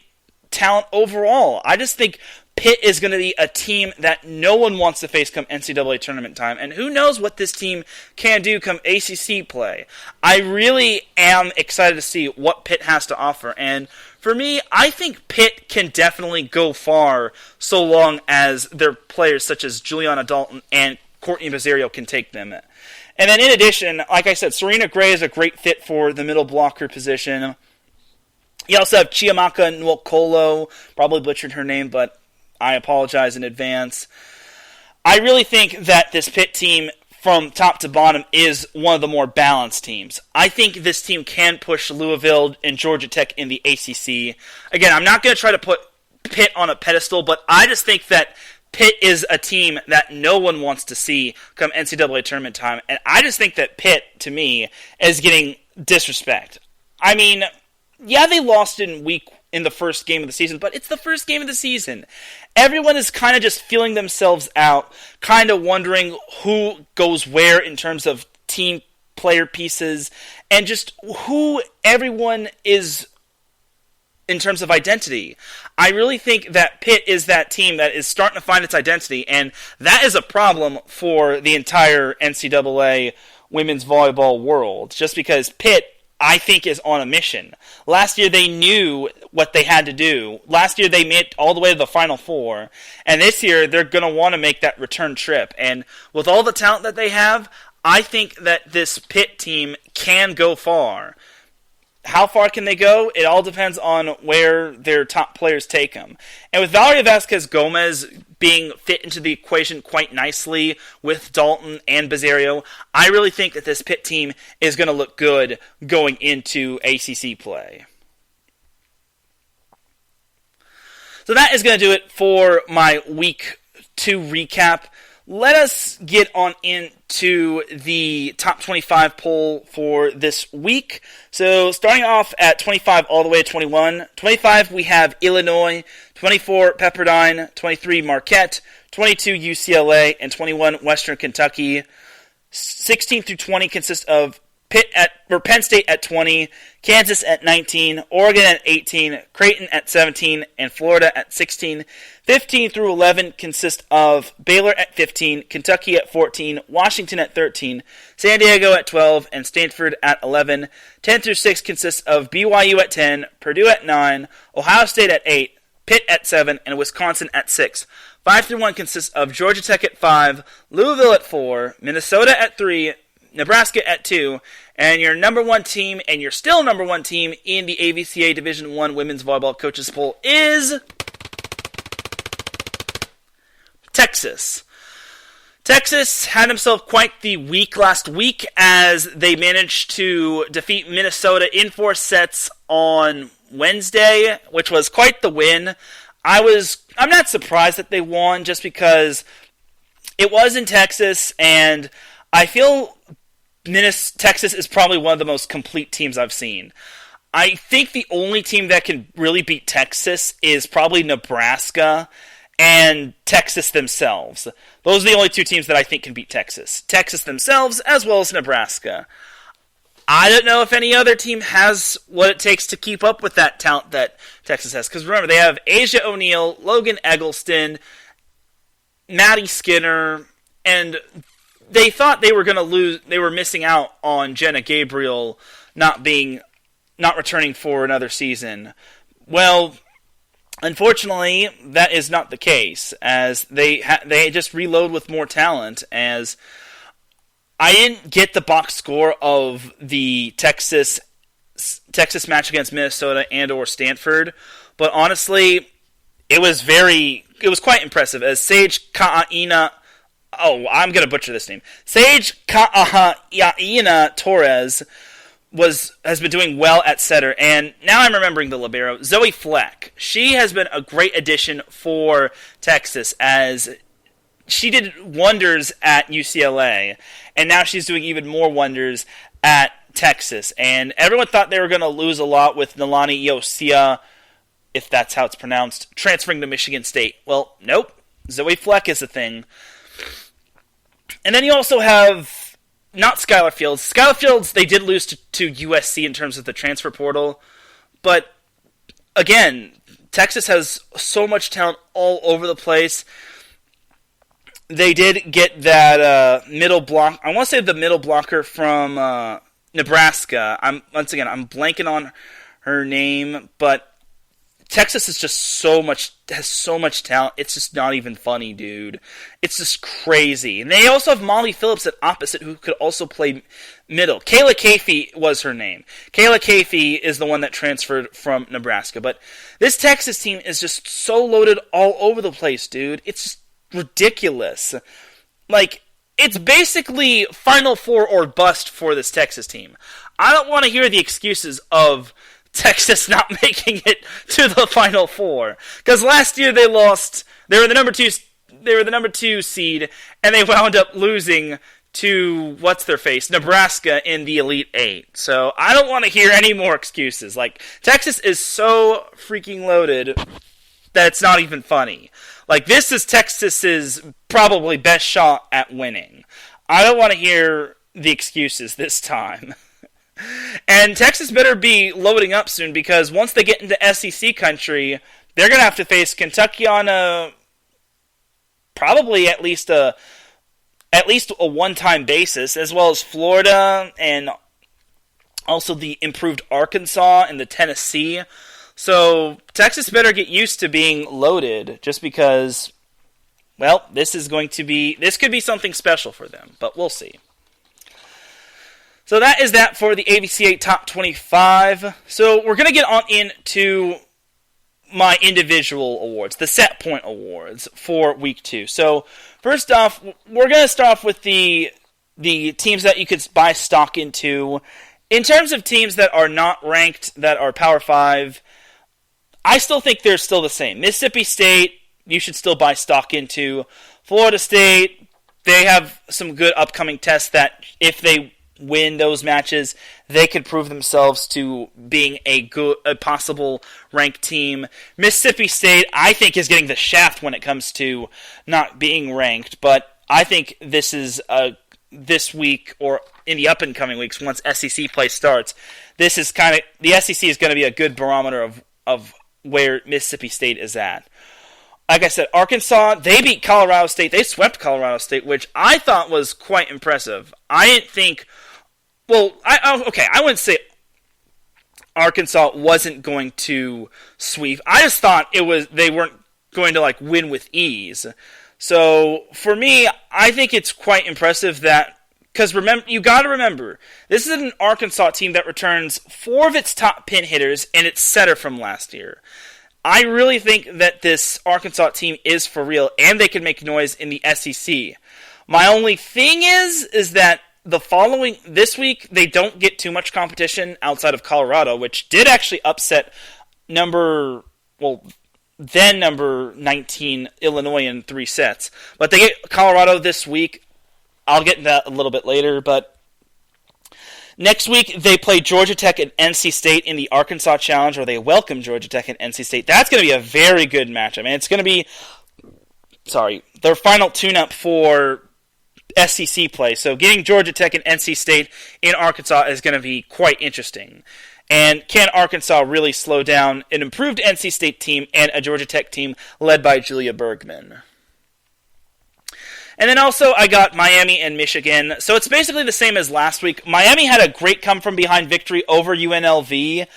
talent overall. I just think Pitt is going to be a team that no one wants to face come NCAA tournament time, and who knows what this team can do come ACC play. I really am excited to see what Pitt has to offer, and for me, I think Pitt can definitely go far so long as their players such as Juliana Dalton and Courtney Bazzario can take them. And then in addition, like I said, Serena Gray is a great fit for the middle blocker position. You also have Chiamaka Nwokolo, probably butchered her name, but I apologize in advance. I really think that this Pitt team, from top to bottom, is one of the more balanced teams. I think this team can push Louisville and Georgia Tech in the ACC. Again, I'm not going to try to put Pitt on a pedestal, but I just think that Pitt is a team that no one wants to see come NCAA tournament time, and I just think that Pitt, to me, is getting disrespect. I mean, yeah, they lost in the first game of the season, but it's the first game of the season. Everyone is kind of just feeling themselves out, kind of wondering who goes where in terms of team player pieces, and just who everyone is in terms of identity. I really think that Pitt is that team that is starting to find its identity, and that is a problem for the entire NCAA women's volleyball world, just because Pitt, I think, is on a mission. Last year they knew what they had to do. Last year they made it all the way to the Final Four. And this year they're going to want to make that return trip. And with all the talent that they have, I think that this Pitt team can go far. how far can they go? It all depends on where their top players take them. And with Valeria Vasquez-Gomez being fit into the equation quite nicely with Dalton and Bazario, I really think that this Pitt team is going to look good going into ACC play. So that is going to do it for my Week 2 recap. Let us get on into the top 25 poll for this week. So starting off at 25 all the way to 21. 25 we have Illinois, 24 Pepperdine, 23 Marquette, 22 UCLA, and 21 Western Kentucky. 16 through 20 consist of Penn State at 20, Kansas at 19, Oregon at 18, Creighton at 17, and Florida at 16. 15 through 11 consist of Baylor at 15, Kentucky at 14, Washington at 13, San Diego at 12, and Stanford at 11. 10 through 6 consists of BYU at 10, Purdue at 9, Ohio State at 8, Pitt at 7, and Wisconsin at 6. 5 through 1 consists of Georgia Tech at 5, Louisville at 4, Minnesota at 3, Nebraska at 2, and your number one team, and your still number one team in the AVCA Division I Women's Volleyball Coaches Poll is Texas. Texas had themselves quite the week last week as they managed to defeat Minnesota in 4 sets on Wednesday, which was quite the win. I'm not surprised that they won just because it was in Texas, and I feel Texas is probably one of the most complete teams I've seen. I think the only team that can really beat Texas is probably Nebraska and Texas themselves. Those are the only 2 teams that I think can beat Texas. Texas themselves as well as Nebraska. I don't know if any other team has what it takes to keep up with that talent that Texas has. Because remember, they have Asia O'Neal, Logan Eggleston, Maddie Skinner, and they thought they were going to lose. They were missing out on Jenna Gabriel not returning for another season. Well, unfortunately, that is not the case, as they just reload with more talent. As I didn't get the box score of the Texas match against Minnesota and or Stanford, but honestly, it was quite impressive. As Sage Ka'aina. Oh, I'm going to butcher this name. Sage Ka'aina Torres has been doing well at setter, and now I'm remembering the libero, Zoe Fleck. She has been a great addition for Texas, as she did wonders at UCLA, and now she's doing even more wonders at Texas. And everyone thought they were going to lose a lot with Nalani Iosia, if that's how it's pronounced, transferring to Michigan State. Well, nope. Zoe Fleck is a thing. And then you also have, not Skylar Fields. Skylar Fields, they did lose to USC in terms of the transfer portal. But, again, Texas has so much talent all over the place. They did get that middle block. I want to say the middle blocker from Nebraska. I'm blanking on her name, but Texas is just has so much talent. It's just not even funny, dude. It's just crazy. And they also have Molly Phillips at opposite, who could also play middle. Kayla Caffey was her name. Kayla Caffey is the one that transferred from Nebraska. But this Texas team is just so loaded all over the place, dude. It's just ridiculous. Like, it's basically Final Four or bust for this Texas team. I don't want to hear the excuses of Texas not making it to the Final Four, because last year they lost. They were the number 2 seed, and they wound up losing to Nebraska in the Elite Eight. So I don't want to hear any more excuses. Like, Texas is so freaking loaded that it's not even funny. Like, this is Texas's probably best shot at winning. I don't want to hear the excuses this time. And Texas better be loading up soon, because once they get into SEC country, they're going to have to face Kentucky on probably at least a one-time basis, as well as Florida and also the improved Arkansas and the Tennessee. So Texas better get used to being loaded, just because, well, this could be something special for them, but we'll see. So that is that for the AVCA Top 25. So we're going to get on into my individual awards, the set point awards for week 2. So first off, we're going to start off with the teams that you could buy stock into. In terms of teams that are not ranked, that are Power 5, I still think they're still the same. Mississippi State, you should still buy stock into. Florida State, they have some good upcoming tests that if they win those matches, they could prove themselves to being a possible ranked team. Mississippi State, I think, is getting the shaft when it comes to not being ranked, but I think this is this week or in the up-and-coming weeks, once SEC play starts, this is kind of the SEC is going to be a good barometer of where Mississippi State is at. Like I said, Arkansas, they beat Colorado State. They swept Colorado State, which I thought was quite impressive. I didn't think, I wouldn't say Arkansas wasn't going to sweep. I just thought they weren't going to win with ease. So for me, I think it's quite impressive that, because you got to remember, this is an Arkansas team that returns 4 of its top pin hitters and its setter from last year. I really think that this Arkansas team is for real, and they can make noise in the SEC. My only thing is that this week, they don't get too much competition outside of Colorado, which did actually upset number 19 Illinois in 3 sets. But they get Colorado this week. I'll get into that a little bit later, but next week, they play Georgia Tech and NC State in the Arkansas Challenge, where they welcome Georgia Tech and NC State. That's going to be a very good matchup. And it's going to be, their final tune-up for SEC play. So getting Georgia Tech and NC State in Arkansas is going to be quite interesting. And can Arkansas really slow down an improved NC State team and a Georgia Tech team led by Julia Bergman? And then also, I got Miami and Michigan. So it's basically the same as last week. Miami had a great come-from-behind victory over UNLV.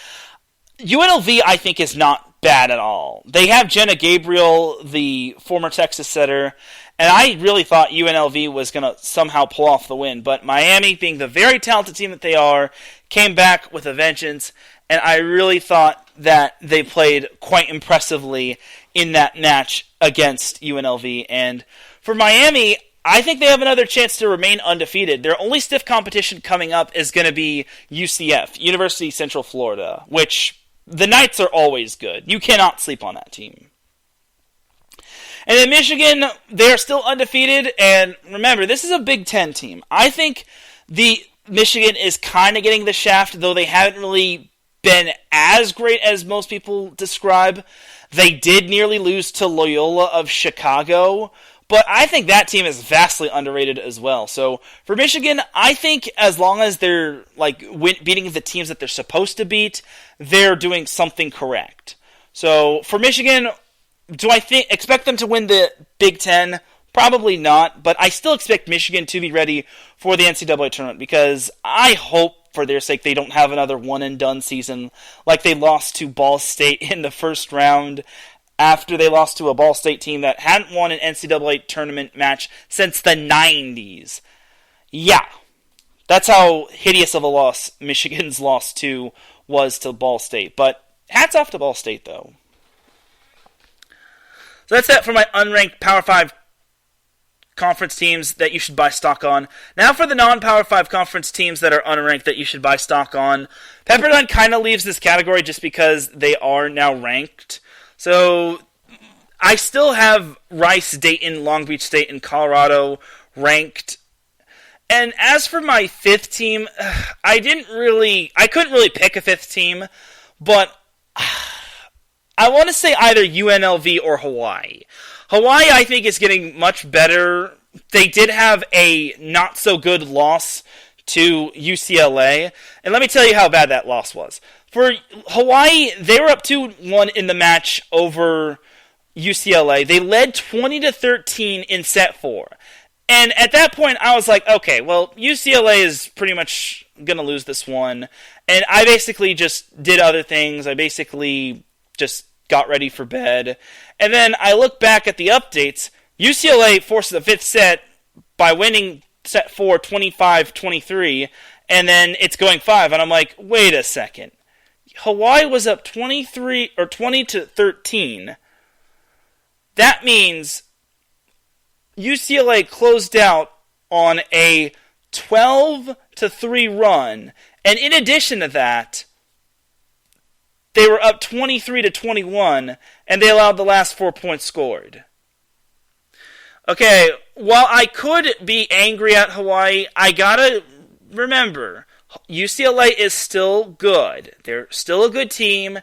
UNLV, I think, is not bad at all. They have Jenna Gabriel, the former Texas setter, and I really thought UNLV was going to somehow pull off the win. But Miami, being the very talented team that they are, came back with a vengeance, and I really thought that they played quite impressively in that match against UNLV. And for Miami, I think they have another chance to remain undefeated. Their only stiff competition coming up is going to be UCF, University of Central Florida, which the Knights are always good. You cannot sleep on that team. And then Michigan, they're still undefeated, and remember, this is a Big Ten team. I think the Michigan is kind of getting the shaft, though they haven't really been as great as most people describe. They did nearly lose to Loyola of Chicago, but I think that team is vastly underrated as well. So for Michigan, I think as long as they're beating the teams that they're supposed to beat, they're doing something correct. So for Michigan, do I expect them to win the Big Ten? Probably not, but I still expect Michigan to be ready for the NCAA tournament because I hope for their sake they don't have another one-and-done season like they lost to Ball State in the first round after they lost to a Ball State team that hadn't won an NCAA tournament match since the 90s. Yeah, that's how hideous of a loss Michigan's loss was to Ball State. But hats off to Ball State, though. So that's that for my unranked Power 5 conference teams that you should buy stock on. Now for the non-Power 5 conference teams that are unranked that you should buy stock on. Pepperdine kind of leaves this category just because they are now ranked. So I still have Rice, Dayton, Long Beach State, and Colorado ranked. And as for my 5th team, I couldn't really pick a 5th team, but I want to say either UNLV or Hawaii. Hawaii, I think, is getting much better. They did have a not-so-good loss to UCLA, and let me tell you how bad that loss was. For Hawaii, they were up 2-1 in the match over UCLA. They led 20-13 in set 4. And at that point, I was like, okay, well, UCLA is pretty much going to lose this one. And I basically just did other things. I basically just got ready for bed. And then I look back at the updates. UCLA forced the 5th set by winning set 4 25-23. and then it's going 5, and I'm like, wait a second. Hawaii was up 20 to 13. That means UCLA closed out on a 12 to 3 run, and in addition to that, they were up 23 to 21, and they allowed the last 4 points scored. Okay, while I could be angry at Hawaii, I gotta remember, UCLA is still good. They're still a good team,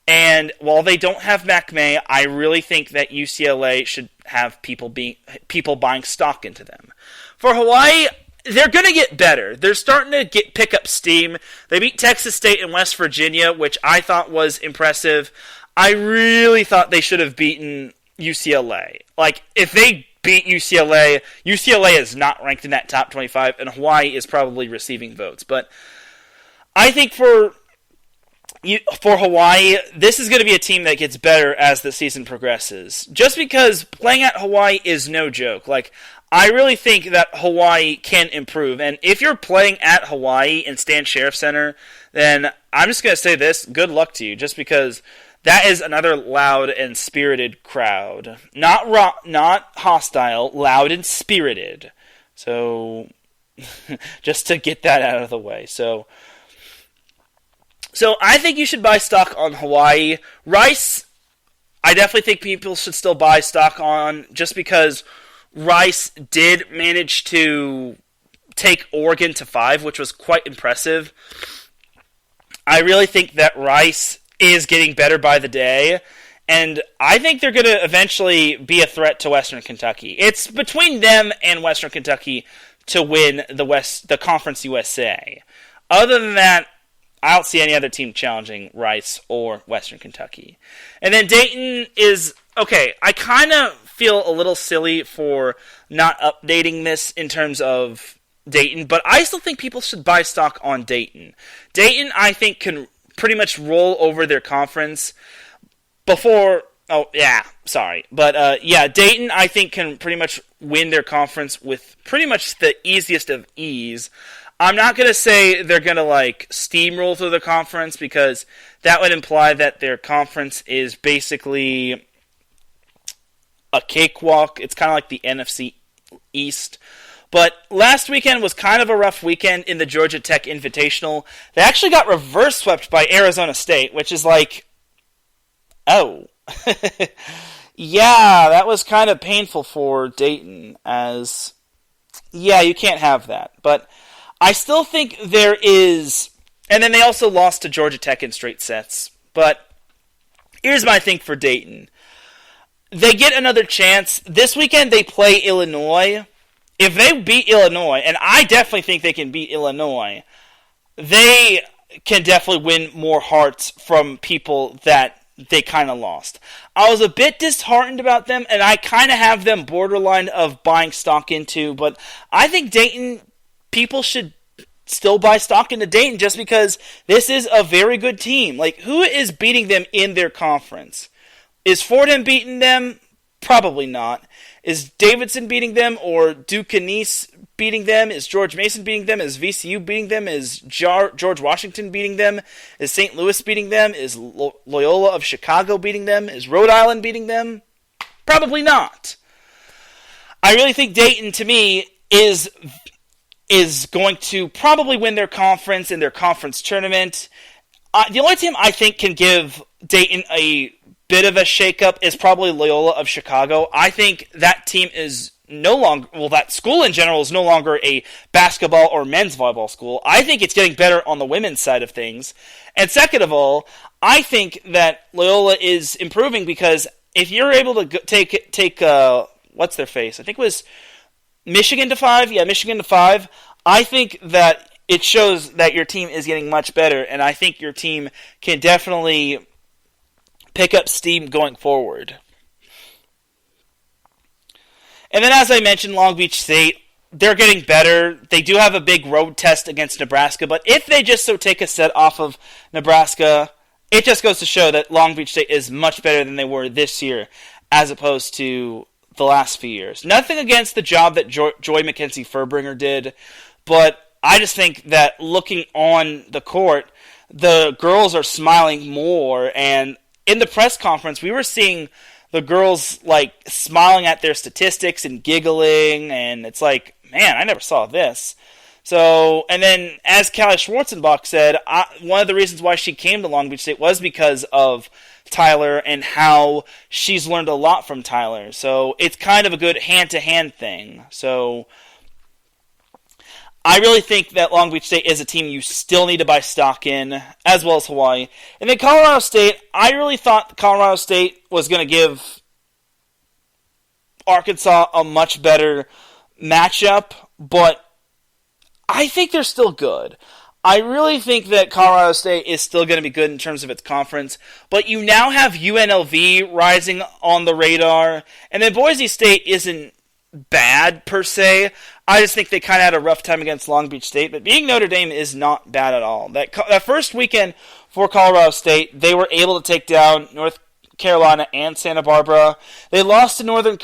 and while they don't have McMay, I really think that UCLA should have people buying stock into them. For Hawaii, they're going to get better. They're starting to pick up steam. They beat Texas State and West Virginia, which I thought was impressive. I really thought they should have beaten UCLA. Like, if they beat UCLA, UCLA is not ranked in that top 25, and Hawaii is probably receiving votes. But I think for Hawaii, this is going to be a team that gets better as the season progresses. Just because playing at Hawaii is no joke. Like, I really think that Hawaii can improve. And if you're playing at Hawaii in Stan Sheriff Center, then I'm just going to say this, good luck to you, just because that is another loud and spirited crowd. Not hostile, loud and spirited. So, just to get that out of the way. So I think you should buy stock on Hawaii. Rice, I definitely think people should still buy stock on, just because Rice did manage to take Oregon to 5, which was quite impressive. I really think that Rice is getting better by the day, and I think they're going to eventually be a threat to Western Kentucky. It's between them and Western Kentucky to win the Conference USA. Other than that, I don't see any other team challenging Rice or Western Kentucky. And then Dayton is, okay, I kind of feel a little silly for not updating this in terms of Dayton, but I still think people should buy stock on Dayton. Dayton, I think, can pretty much roll over their conference before, Dayton, I think, can pretty much win their conference with pretty much the easiest of ease. I'm not going to say they're going to, steamroll through the conference, because that would imply that their conference is basically a cakewalk. It's kind of like the NFC East. But last weekend was kind of a rough weekend in the Georgia Tech Invitational. They actually got reverse swept by Arizona State, which is yeah, that was kind of painful for Dayton, as, you can't have that. But I still think there is, and then they also lost to Georgia Tech in straight sets. But here's my thing for Dayton. They get another chance. This weekend they play Illinois. If they beat Illinois, and I definitely think they can beat Illinois, they can definitely win more hearts from people that they kind of lost. I was a bit disheartened about them, and I kind of have them borderline of buying stock into, but I think Dayton, people should still buy stock into Dayton just because this is a very good team. Who is beating them in their conference? Is Fordham beating them? Probably not. Is Davidson beating them, or Duke Canis beating them? Is George Mason beating them? Is VCU beating them? Is George Washington beating them? Is St. Louis beating them? Is Loyola of Chicago beating them? Is Rhode Island beating them? Probably not. I really think Dayton, to me, is going to probably win their conference in their conference tournament. The only team I think can give Dayton a bit of a shakeup is probably Loyola of Chicago. I think that team is that school in general is no longer a basketball or men's volleyball school. I think it's getting better on the women's side of things. And second of all, I think that Loyola is improving, because if you're able to take what's their face? I think it was Michigan to 5. Yeah, Michigan to 5. I think that it shows that your team is getting much better, and I think your team can definitely pick up steam going forward. And then, as I mentioned, Long Beach State, they're getting better. They do have a big road test against Nebraska, but if they just take a set off of Nebraska, it just goes to show that Long Beach State is much better than they were this year as opposed to the last few years. Nothing against the job that Joy McKenzie Furbringer did, but I just think that looking on the court, the girls are smiling more, and in the press conference, we were seeing the girls like smiling at their statistics and giggling, and it's like, man, I never saw this. So, and then as Callie Schwarzenbach said, one of the reasons why she came to Long Beach State was because of Tyler and how she's learned a lot from Tyler. So it's kind of a good hand-to-hand thing. So I really think that Long Beach State is a team you still need to buy stock in, as well as Hawaii. And then Colorado State, I really thought Colorado State was going to give Arkansas a much better matchup, but I think they're still good. I really think that Colorado State is still going to be good in terms of its conference, but you now have UNLV rising on the radar, and then Boise State isn't bad per se. I just think they kind of had a rough time against Long Beach State, but beating Notre Dame is not bad at all. That first weekend for Colorado State, they were able to take down North Carolina and Santa Barbara. They lost to Northern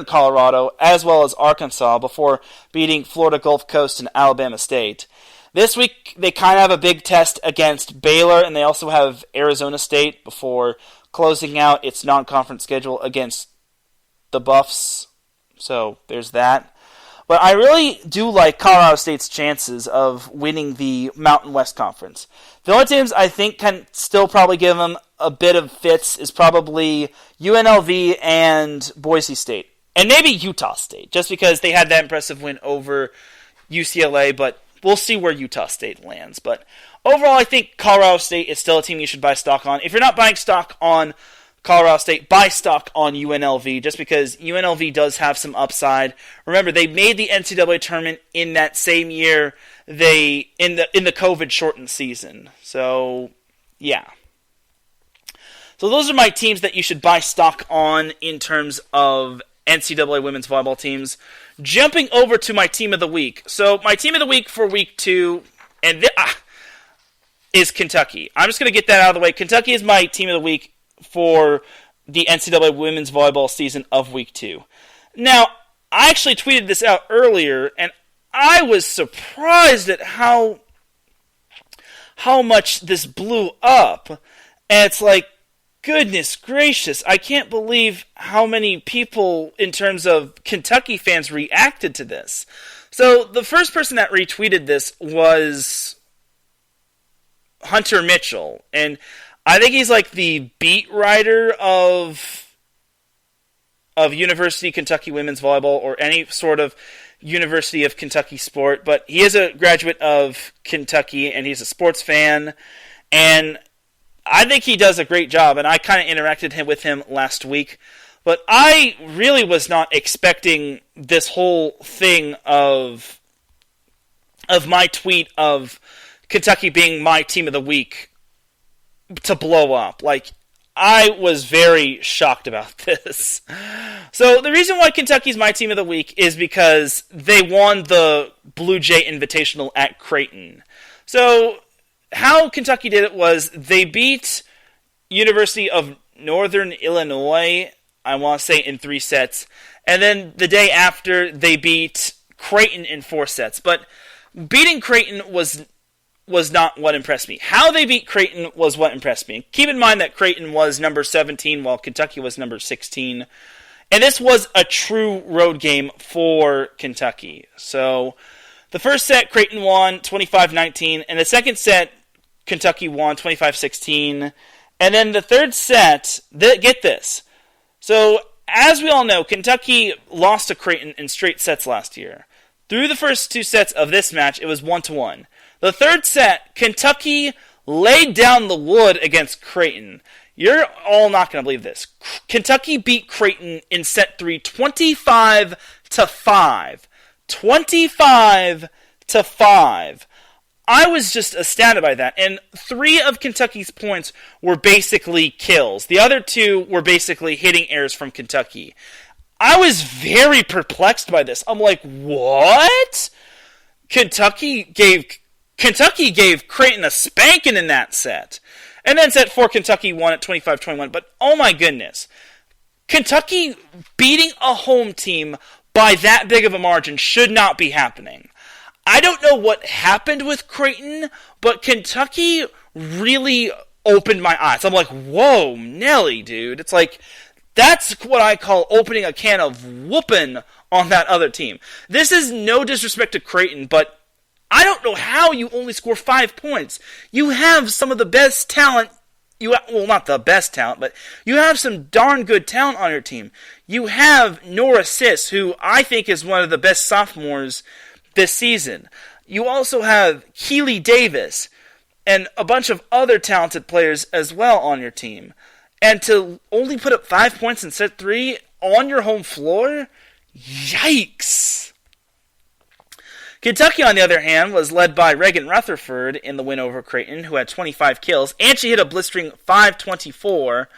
Colorado as well as Arkansas before beating Florida Gulf Coast and Alabama State. This week, they kind of have a big test against Baylor, and they also have Arizona State before closing out its non-conference schedule against the Buffs. So there's that. But I really do like Colorado State's chances of winning the Mountain West Conference. The only teams I think can still probably give them a bit of fits is probably UNLV and Boise State. And maybe Utah State, just because they had that impressive win over UCLA, but we'll see where Utah State lands. But overall, I think Colorado State is still a team you should buy stock on. If you're not buying stock on Colorado State, buy stock on UNLV, just because UNLV does have some upside. Remember, they made the NCAA tournament in that same year in the COVID shortened season. So, yeah. So those are my teams that you should buy stock on in terms of NCAA women's volleyball teams. Jumping over to my team of the week. So my team of the week for week 2 is Kentucky. I'm just going to get that out of the way. Kentucky is my team of the week for the NCAA women's volleyball season of week 2. Now, I actually tweeted this out earlier, and I was surprised at how much this blew up. And it's like, goodness gracious, I can't believe how many people, in terms of Kentucky fans, reacted to this. So, the first person that retweeted this was Hunter Mitchell, and I think he's like the beat writer of University of Kentucky women's volleyball or any sort of University of Kentucky sport. But he is a graduate of Kentucky, and he's a sports fan. And I think he does a great job, and I kind of interacted with him last week. But I really was not expecting this whole thing of my tweet of Kentucky being my team of the week to blow up. Like, I was very shocked about this. So the reason why Kentucky's my team of the week is because they won the Blue Jay Invitational at Creighton. So how Kentucky did it was they beat University of Northern Illinois, I want to say, in 3 sets. And then the day after, they beat Creighton in 4 sets. But beating Creighton was not what impressed me. How they beat Creighton was what impressed me. Keep in mind that Creighton was number 17 while Kentucky was number 16. And this was a true road game for Kentucky. So the first set, Creighton won 25-19. And the second set, Kentucky won 25-16. And then the third set, get this. So as we all know, Kentucky lost to Creighton in straight sets last year. Through the first 2 sets of this match, it was 1-1. The third set, Kentucky laid down the wood against Creighton. You're all not going to believe this. Kentucky beat Creighton in set 3 25-5. 25-5. I was just astounded by that. And 3 of Kentucky's points were basically kills. The other 2 were basically hitting errors from Kentucky. I was very perplexed by this. I'm like, what? Kentucky gave Creighton a spanking in that set. And then set 4, Kentucky won at 25-21. But oh my goodness. Kentucky beating a home team by that big of a margin should not be happening. I don't know what happened with Creighton, but Kentucky really opened my eyes. I'm like, whoa, Nelly, dude. It's like, that's what I call opening a can of whooping on that other team. This is no disrespect to Creighton, but I don't know how you only score 5 points. You have some of the best talent. Well, not the best talent, but you have some darn good talent on your team. You have Nora Sis, who I think is one of the best sophomores this season. You also have Keely Davis and a bunch of other talented players as well on your team. And to only put up 5 points in set 3 on your home floor? Yikes! Kentucky, on the other hand, was led by Reagan Rutherford in the win over Creighton, who had 25 kills, and she hit a blistering 524.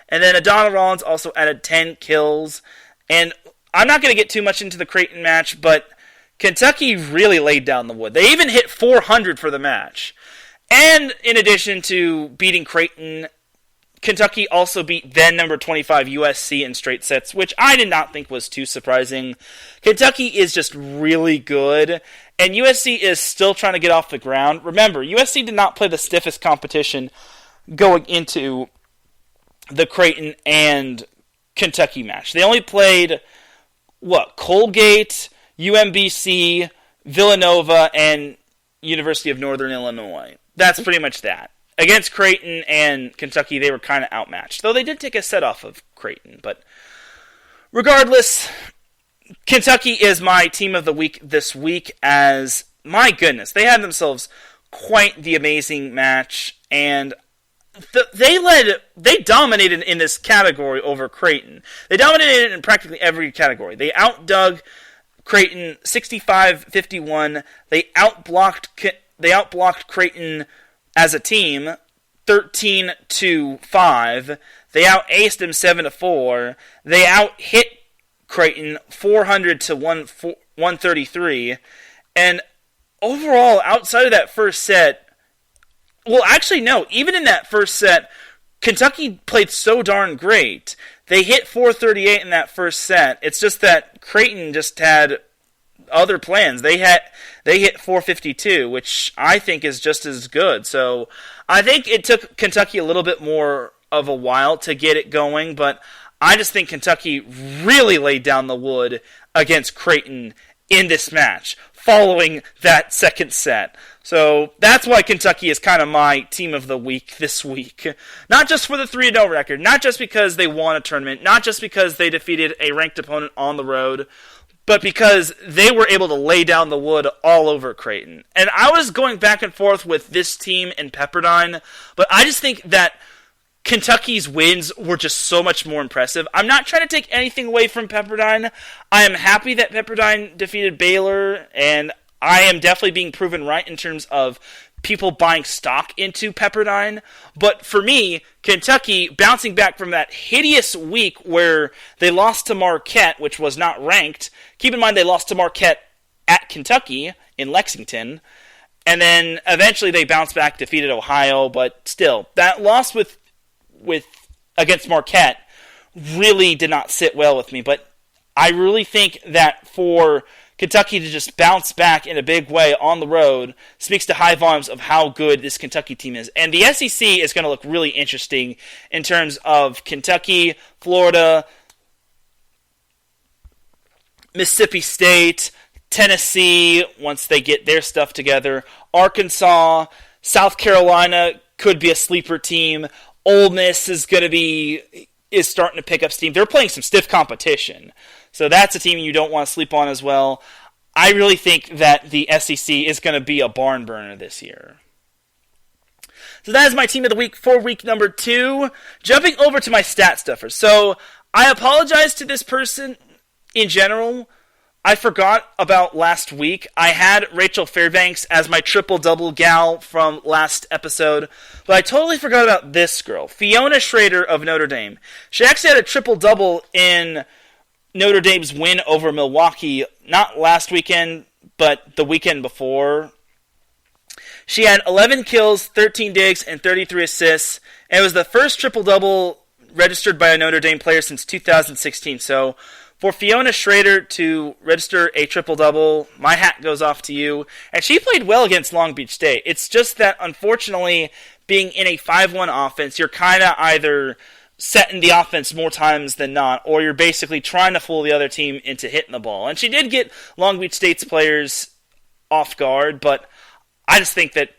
And then Adana Rollins also added 10 kills. And I'm not going to get too much into the Creighton match, but Kentucky really laid down the wood. They even hit 400 for the match. And in addition to beating Creighton, Kentucky also beat then number 25 USC in straight sets, which I did not think was too surprising. Kentucky is just really good, and USC is still trying to get off the ground. Remember, USC did not play the stiffest competition going into the Creighton and Kentucky match. They only played, Colgate, UMBC, Villanova, and University of Northern Illinois. That's pretty much that. Against Creighton and Kentucky, they were kind of outmatched. Though they did take a set off of Creighton. But regardless, Kentucky is my team of the week this week as, my goodness, they had themselves quite the amazing match. And they dominated in this category over Creighton. They dominated in practically every category. They outdug Creighton 65-51. They outblocked Creighton as a team 13-5. They out-aced them 7-4. They out-hit Creighton 400-133. And overall, outside of that first set, well, actually, no. Even in that first set, Kentucky played so darn great. They hit 438 in that first set. It's just that Creighton just had other plans. They hit 452, which I think is just as good. So I think it took Kentucky a little bit more of a while to get it going, but I just think Kentucky really laid down the wood against Creighton in this match following that second set. So that's why Kentucky is kind of my team of the week this week. Not just for the 3-0 record, not just because they won a tournament, not just because they defeated a ranked opponent on the road, but because they were able to lay down the wood all over Creighton. And I was going back and forth with this team and Pepperdine, but I just think that Kentucky's wins were just so much more impressive. I'm not trying to take anything away from Pepperdine. I am happy that Pepperdine defeated Baylor, and I am definitely being proven right in terms of people buying stock into Pepperdine. But for me, Kentucky, bouncing back from that hideous week where they lost to Marquette, which was not ranked. Keep in mind they lost to Marquette at Kentucky in Lexington. And then eventually they bounced back, defeated Ohio. But still, that loss with against Marquette really did not sit well with me. But I really think that for Kentucky to just bounce back in a big way on the road speaks to high volumes of how good this Kentucky team is. And the SEC is going to look really interesting in terms of Kentucky, Florida, Mississippi State, Tennessee, once they get their stuff together, Arkansas, South Carolina could be a sleeper team. Ole Miss is starting to pick up steam. They're playing some stiff competition. So that's a team you don't want to sleep on as well. I really think that the SEC is going to be a barn burner this year. So that is my team of the week for week number 2. Jumping over to my stat stuffers. So I apologize to this person in general. I forgot about last week. I had Rachel Fairbanks as my triple-double gal from last episode, but I totally forgot about this girl, Fiona Schrader of Notre Dame. She actually had a triple-double in Notre Dame's win over Milwaukee, not last weekend, but the weekend before. She had 11 kills, 13 digs, and 33 assists, and it was the first triple-double registered by a Notre Dame player since 2016. So For Fiona Schrader to register a triple-double, my hat goes off to you. And she played well against Long Beach State. It's just that, unfortunately, being in a 5-1 offense, you're kind of either setting the offense more times than not, or you're basically trying to fool the other team into hitting the ball. And she did get Long Beach State's players off guard, but I just think that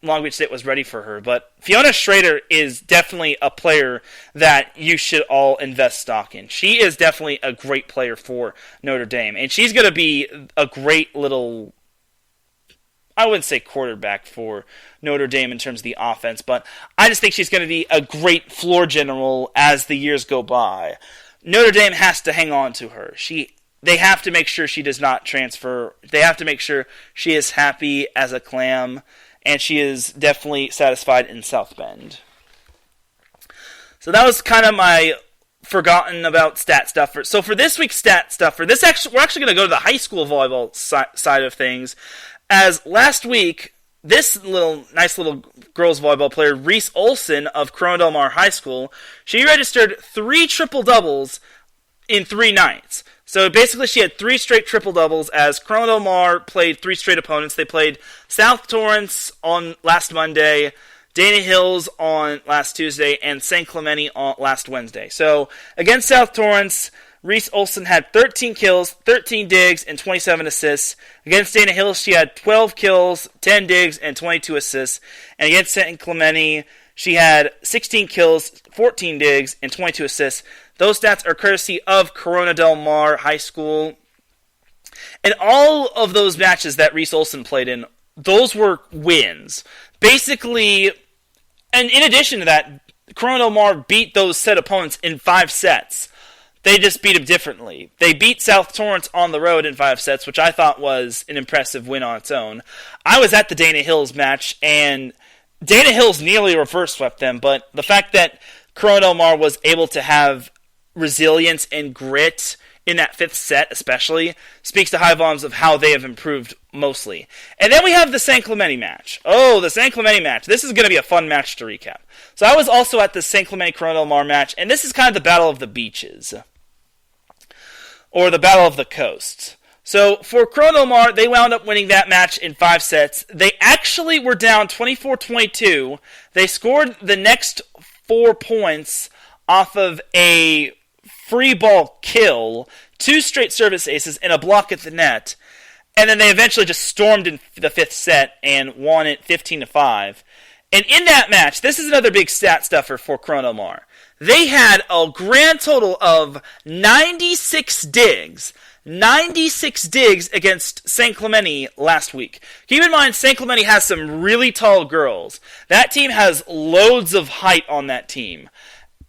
Long Beach State was ready for her. But Fiona Schrader is definitely a player that you should all invest stock in. She is definitely a great player for Notre Dame, and she's going to be a great little, I wouldn't say quarterback for Notre Dame in terms of the offense, but I just think she's going to be a great floor general as the years go by. Notre Dame has to hang on to her. They have to make sure she does not transfer. They have to make sure she is happy as a clam, and she is definitely satisfied in South Bend. So that was kind of my forgotten about stat stuffer. So for this week's stat stuffer, we're actually going to go to the high school volleyball side of things. As last week, this nice little girls volleyball player, Reese Olson of Corona Del Mar High School, she registered 3 triple-doubles in 3 nights. So basically she had 3 straight triple-doubles as Corona Del Mar played 3 straight opponents. They played South Torrance on last Monday, Dana Hills on last Tuesday, and St. Clemente on last Wednesday. So against South Torrance, Reese Olson had 13 kills, 13 digs, and 27 assists. Against Dana Hills, she had 12 kills, 10 digs, and 22 assists. And against St. Clemente, she had 16 kills, 14 digs, and 22 assists. Those stats are courtesy of Corona Del Mar High School. And all of those matches that Reese Olson played in, those were wins. Basically, and in addition to that, Corona Del Mar beat those said opponents in 5 sets. They just beat them differently. They beat South Torrance on the road in 5 sets, which I thought was an impressive win on its own. I was at the Dana Hills match, and Dana Hills nearly reverse swept them, but the fact that Corona Del Mar was able to have resilience and grit in that 5th set especially speaks to high volumes of how they have improved mostly. And then we have the St. Clemente match. Oh, the St. Clemente match. This is going to be a fun match to recap. So I was also at the St. Clemente Corona Del Mar match, and this is kind of the Battle of the Beaches, or the Battle of the Coasts. So for Corona Del Mar, they wound up winning that match in 5 sets. They actually were down 24-22. They scored the next 4 points off of a free ball kill, 2 straight service aces, and a block at the net. And then they eventually just stormed in the 5th set and won it 15-5. And in that match, this is another big stat stuffer for Corona Del Mar. They had a grand total of 96 digs. 96 digs against St. Clemente last week. Keep in mind, St. Clemente has some really tall girls. That team has loads of height on that team.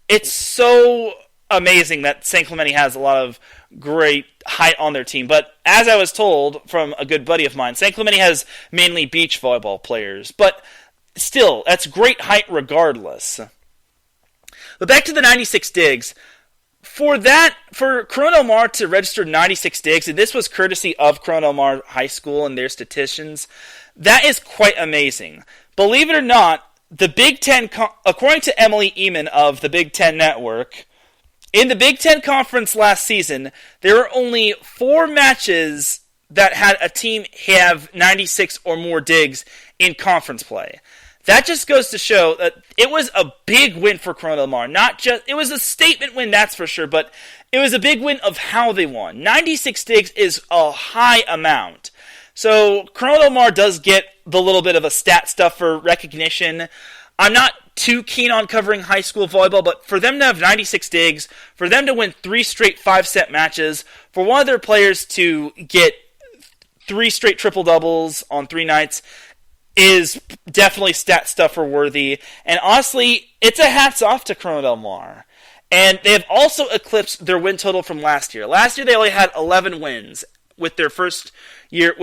It's so amazing that St. Clemente has a lot of great height on their team. But as I was told from a good buddy of mine, St. Clemente has mainly beach volleyball players. But still, that's great height regardless. But back to the 96 digs. For Corona Del Mar to register 96 digs, and this was courtesy of Corona Del Mar High School and their statisticians, that is quite amazing. Believe it or not, the Big Ten, according to Emily Eman of the Big Ten Network, in the Big Ten Conference last season, there were only 4 matches that had a team have 96 or more digs in conference play. That just goes to show that it was a big win for Corona Del Mar. It was a statement win, that's for sure, but it was a big win of how they won. 96 digs is a high amount. So Corona Del Mar does get the little bit of a stat stuffer recognition. I'm not too keen on covering high school volleyball, but for them to have 96 digs, for them to win 3 straight 5-set matches, for one of their players to get 3 straight triple-doubles on 3 nights, is definitely stat stuffer worthy. And honestly, it's a hats off to Corona Del Mar. And they have also eclipsed their win total from last year. Last year they only had 11 wins with their first year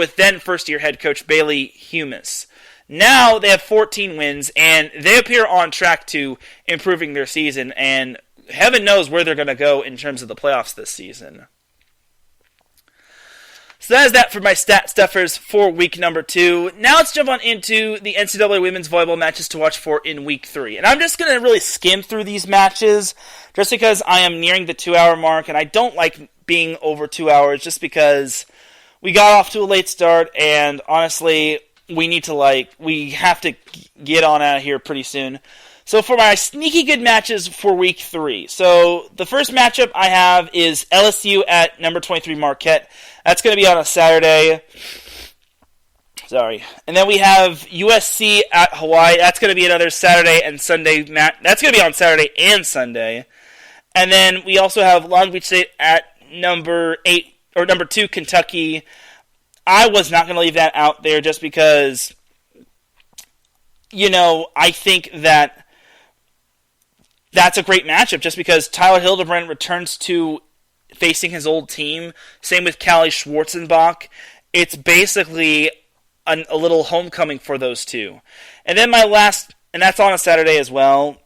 head coach Bailey Humus. Now they have 14 wins, and they appear on track to improving their season, and heaven knows where they're going to go in terms of the playoffs this season. So that is that for my stat stuffers for week number 2. Now let's jump on into the NCAA women's volleyball matches to watch for in week 3. And I'm just going to really skim through these matches just because I am nearing the 2-hour mark, and I don't like being over 2 hours just because we got off to a late start, and honestly, we have to get on out of here pretty soon. So for my sneaky good matches for week 3. So the first matchup I have is LSU at number 23 Marquette. That's going to be on a Saturday. Sorry. And then we have USC at Hawaii. That's going to be another Saturday and Sunday match. That's going to be on Saturday and Sunday. And then we also have Long Beach State at number 2 Kentucky. I was not going to leave that out there just because, I think that that's a great matchup just because Tyler Hildebrand returns to facing his old team. Same with Callie Schwarzenbach. It's basically a little homecoming for those two. And then and that's on a Saturday as well.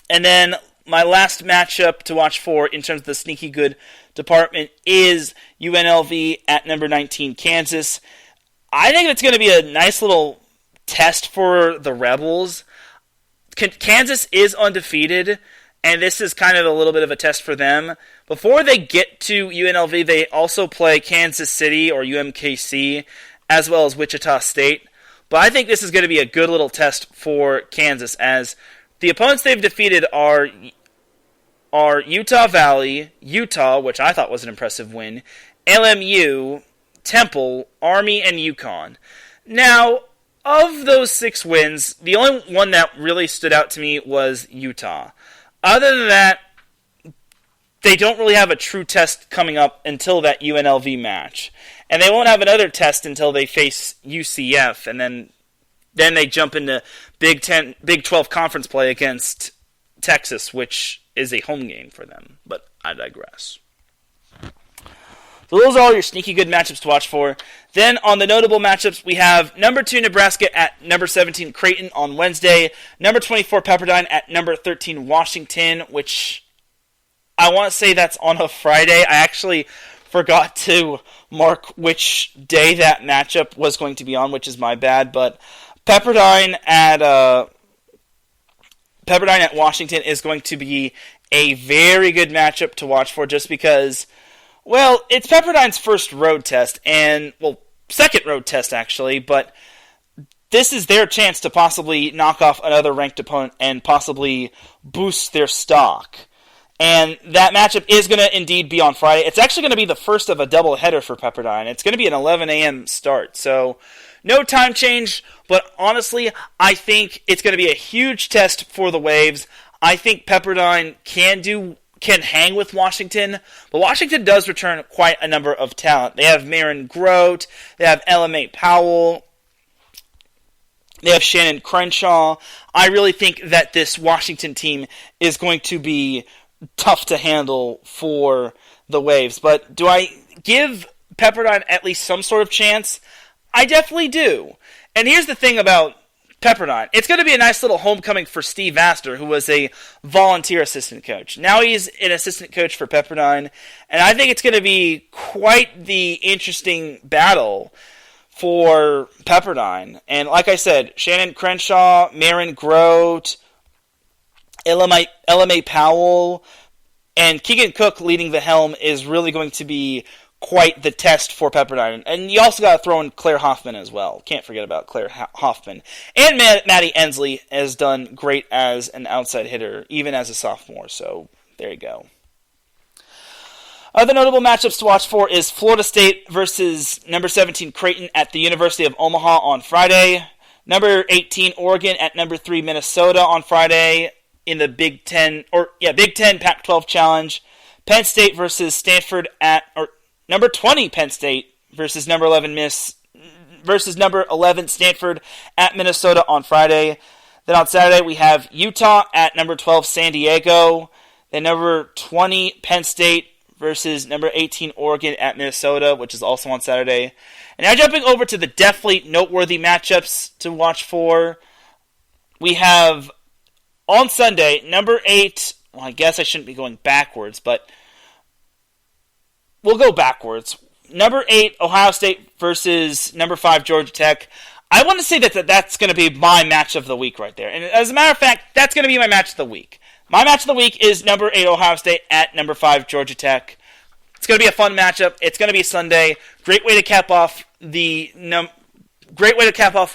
And then my last matchup to watch for in terms of the sneaky good department is UNLV at number 19 Kansas. I think it's going to be a nice little test for the Rebels. Kansas is undefeated, and this is kind of a little bit of a test for them. Before they get to UNLV, they also play Kansas City or UMKC, as well as Wichita State. But I think this is going to be a good little test for Kansas, as the opponents they've defeated are Utah Valley, Utah, which I thought was an impressive win, LMU, Temple, Army, and UConn. Now, of those 6 wins, the only one that really stood out to me was Utah. Other than that, they don't really have a true test coming up until that UNLV match. And they won't have another test until they face UCF, and then they jump into Big 12 conference play against Texas, which is a home game for them. But I digress. So those are all your sneaky good matchups to watch for. Then on the notable matchups, we have number 2 Nebraska at number 17 Creighton on Wednesday, number 24 Pepperdine at number 13 Washington, which I want to say that's on a Friday. I actually forgot to mark which day that matchup was going to be on, which is my bad. But Pepperdine at Washington is going to be a very good matchup to watch for just because, well, it's Pepperdine's first road test, second road test actually, but this is their chance to possibly knock off another ranked opponent and possibly boost their stock. And that matchup is going to indeed be on Friday. It's actually going to be the first of a doubleheader for Pepperdine. It's going to be an 11 a.m. start, so no time change, but honestly, I think it's going to be a huge test for the Waves. I think Pepperdine can hang with Washington, but Washington does return quite a number of talent. They have Maren Grote, they have LMA Powell, they have Shannon Crenshaw. I really think that this Washington team is going to be tough to handle for the Waves. But do I give Pepperdine at least some sort of chance? I definitely do. And here's the thing about Pepperdine. It's going to be a nice little homecoming for Steve Astor, who was a volunteer assistant coach. Now he's an assistant coach for Pepperdine, and I think it's going to be quite the interesting battle for Pepperdine. And like I said, Shannon Crenshaw, Maren Grote, LMA Powell, and Keegan Cook leading the helm is really going to be quite the test for Pepperdine. And you also got to throw in Claire Hoffman as well. Can't forget about Claire Hoffman. And Maddie Ensley has done great as an outside hitter, even as a sophomore. So there you go. Other notable matchups to watch for is Florida State versus number 17 Creighton at the University of Omaha on Friday. Number 18 Oregon at number 3 Minnesota on Friday in the Big Ten Pac-12 Challenge. Penn State versus Stanford number 20 Penn State versus number 11 Stanford at Minnesota on Friday. Then on Saturday we have Utah at number 12 San Diego. Then number 20 Penn State versus number 18 Oregon at Minnesota, which is also on Saturday. And now jumping over to the definitely noteworthy matchups to watch for. We have on Sunday, number 8, well, I guess I shouldn't be going backwards, but we'll go backwards. Number 8, Ohio State versus number 5, Georgia Tech. I want to say that's going to be my match of the week right there. And as a matter of fact, that's going to be my match of the week. My match of the week is number 8, Ohio State at number 5, Georgia Tech. It's going to be a fun matchup. It's going to be Sunday. Great way to cap off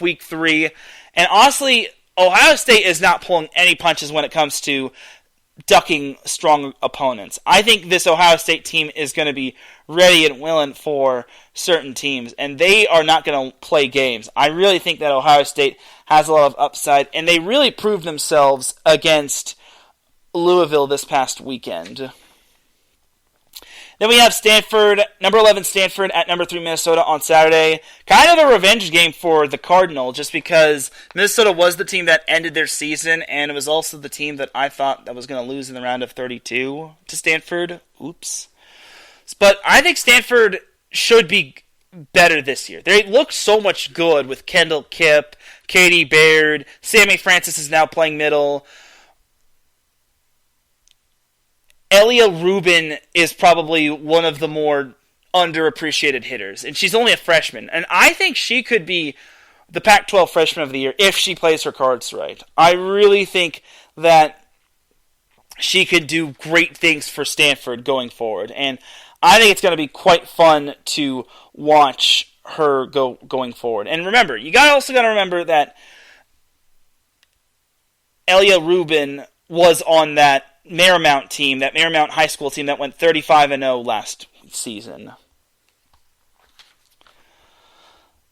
week 3. And honestly, Ohio State is not pulling any punches when it comes to ducking strong opponents. I think this Ohio State team is going to be ready and willing for certain teams, and they are not going to play games. I really think that Ohio State has a lot of upside, and they really proved themselves against Louisville this past weekend. Then we have Stanford, number 11 Stanford at number 3 Minnesota on Saturday. Kind of a revenge game for the Cardinal, just because Minnesota was the team that ended their season, and it was also the team that I thought that was going to lose in the round of 32 to Stanford. Oops. But I think Stanford should be better this year. They look so much good with Kendall Kipp, Katie Baird, Sammy Francis is now playing middle. Elia Rubin is probably one of the more underappreciated hitters, and she's only a freshman. And I think she could be the Pac-12 Freshman of the Year if she plays her cards right. I really think that she could do great things for Stanford going forward, and I think it's going to be quite fun to watch her going forward. And remember, you also got to remember that Elia Rubin was on that Marymount team, that Marymount High School team that went 35-0 last season.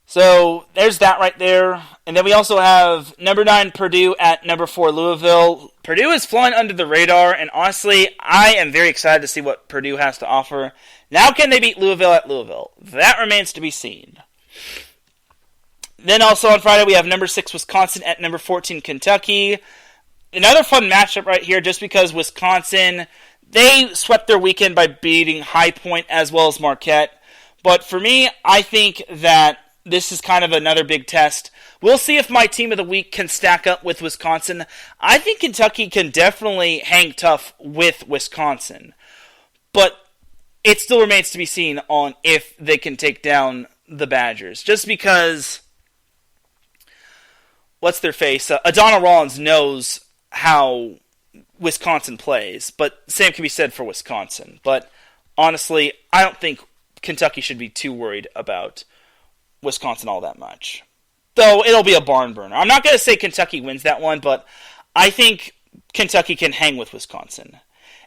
So there's that right there. And then we also have number 9 Purdue at number 4 Louisville. Purdue is flying under the radar, and honestly, I am very excited to see what Purdue has to offer. Now can they beat Louisville at Louisville? That remains to be seen. Then also on Friday we have number 6 Wisconsin at number 14 Kentucky. Another fun matchup right here, just because Wisconsin, they swept their weekend by beating High Point as well as Marquette. But for me, I think that this is kind of another big test. We'll see if my team of the week can stack up with Wisconsin. I think Kentucky can definitely hang tough with Wisconsin. But it still remains to be seen on if they can take down the Badgers. Just because, what's their face? Adana Rollins knows how Wisconsin plays, but same can be said for Wisconsin. But honestly, I don't think Kentucky should be too worried about Wisconsin all that much. Though it'll be a barn burner. I'm not going to say Kentucky wins that one, but I think Kentucky can hang with Wisconsin.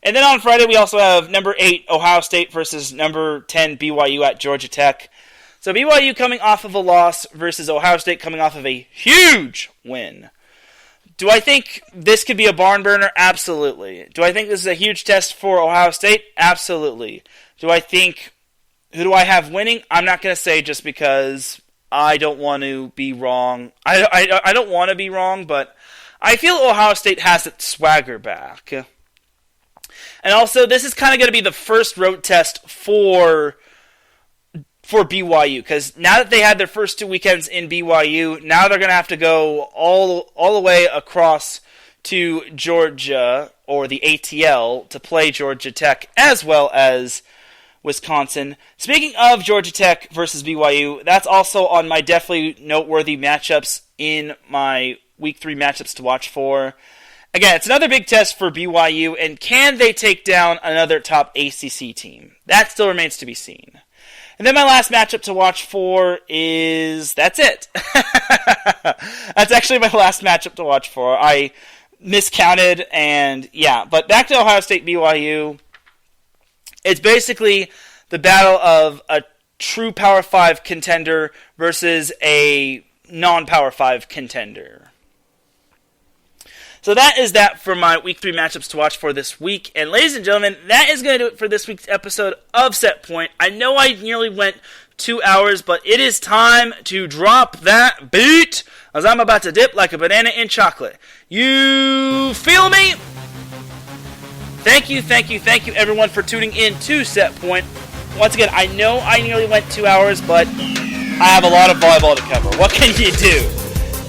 And then on Friday, we also have number 8 Ohio State versus number 10 BYU at Georgia Tech. So BYU coming off of a loss versus Ohio State coming off of a huge win. Do I think this could be a barn burner? Absolutely. Do I think this is a huge test for Ohio State? Absolutely. Who do I have winning? I'm not going to say, just because I don't want to be wrong. I don't want to be wrong, but I feel Ohio State has its swagger back. And also, this is kind of going to be the first road test for BYU, because now that they had their first 2 weekends in BYU, now they're going to have to go all the way across to Georgia, or the ATL, to play Georgia Tech as well as Wisconsin. Speaking of Georgia Tech versus BYU, that's also on my definitely noteworthy matchups in my Week 3 matchups to watch for. Again, it's another big test for BYU, and can they take down another top ACC team? That still remains to be seen. And then my last matchup to watch for is... that's it. That's actually my last matchup to watch for. I miscounted, and yeah. But back to Ohio State BYU. It's basically the battle of a true Power 5 contender versus a non-Power 5 contender. So that is that for my Week 3 matchups to watch for this week. And ladies and gentlemen, that is going to do it for this week's episode of Set Point. I know I nearly went 2 hours, but it is time to drop that beat, as I'm about to dip like a banana in chocolate. You feel me? Thank you, everyone, for tuning in to Set Point. Once again, I know I nearly went 2 hours, but I have a lot of volleyball to cover. What can you do?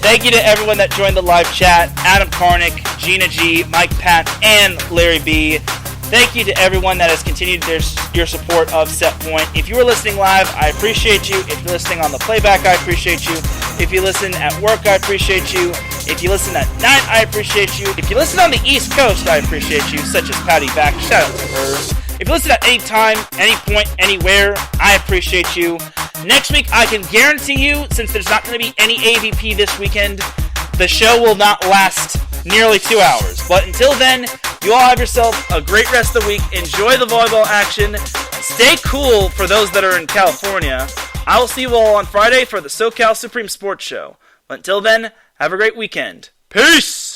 Thank you to everyone that joined the live chat. Adam Karnick, Gina G, Mike Pat, and Larry B. Thank you to everyone that has continued your support of Set Point. If you are listening live, I appreciate you. If you're listening on the playback, I appreciate you. If you listen at work, I appreciate you. If you listen at night, I appreciate you. If you listen on the East Coast, I appreciate you, such as Patty Back. Shout out to her. If you listen at any time, any point, anywhere, I appreciate you. Next week, I can guarantee you, since there's not going to be any AVP this weekend, the show will not last nearly 2 hours. But until then, you all have yourself a great rest of the week. Enjoy the volleyball action. Stay cool for those that are in California. I will see you all on Friday for the SoCal Supreme Sports Show. But until then, have a great weekend. Peace!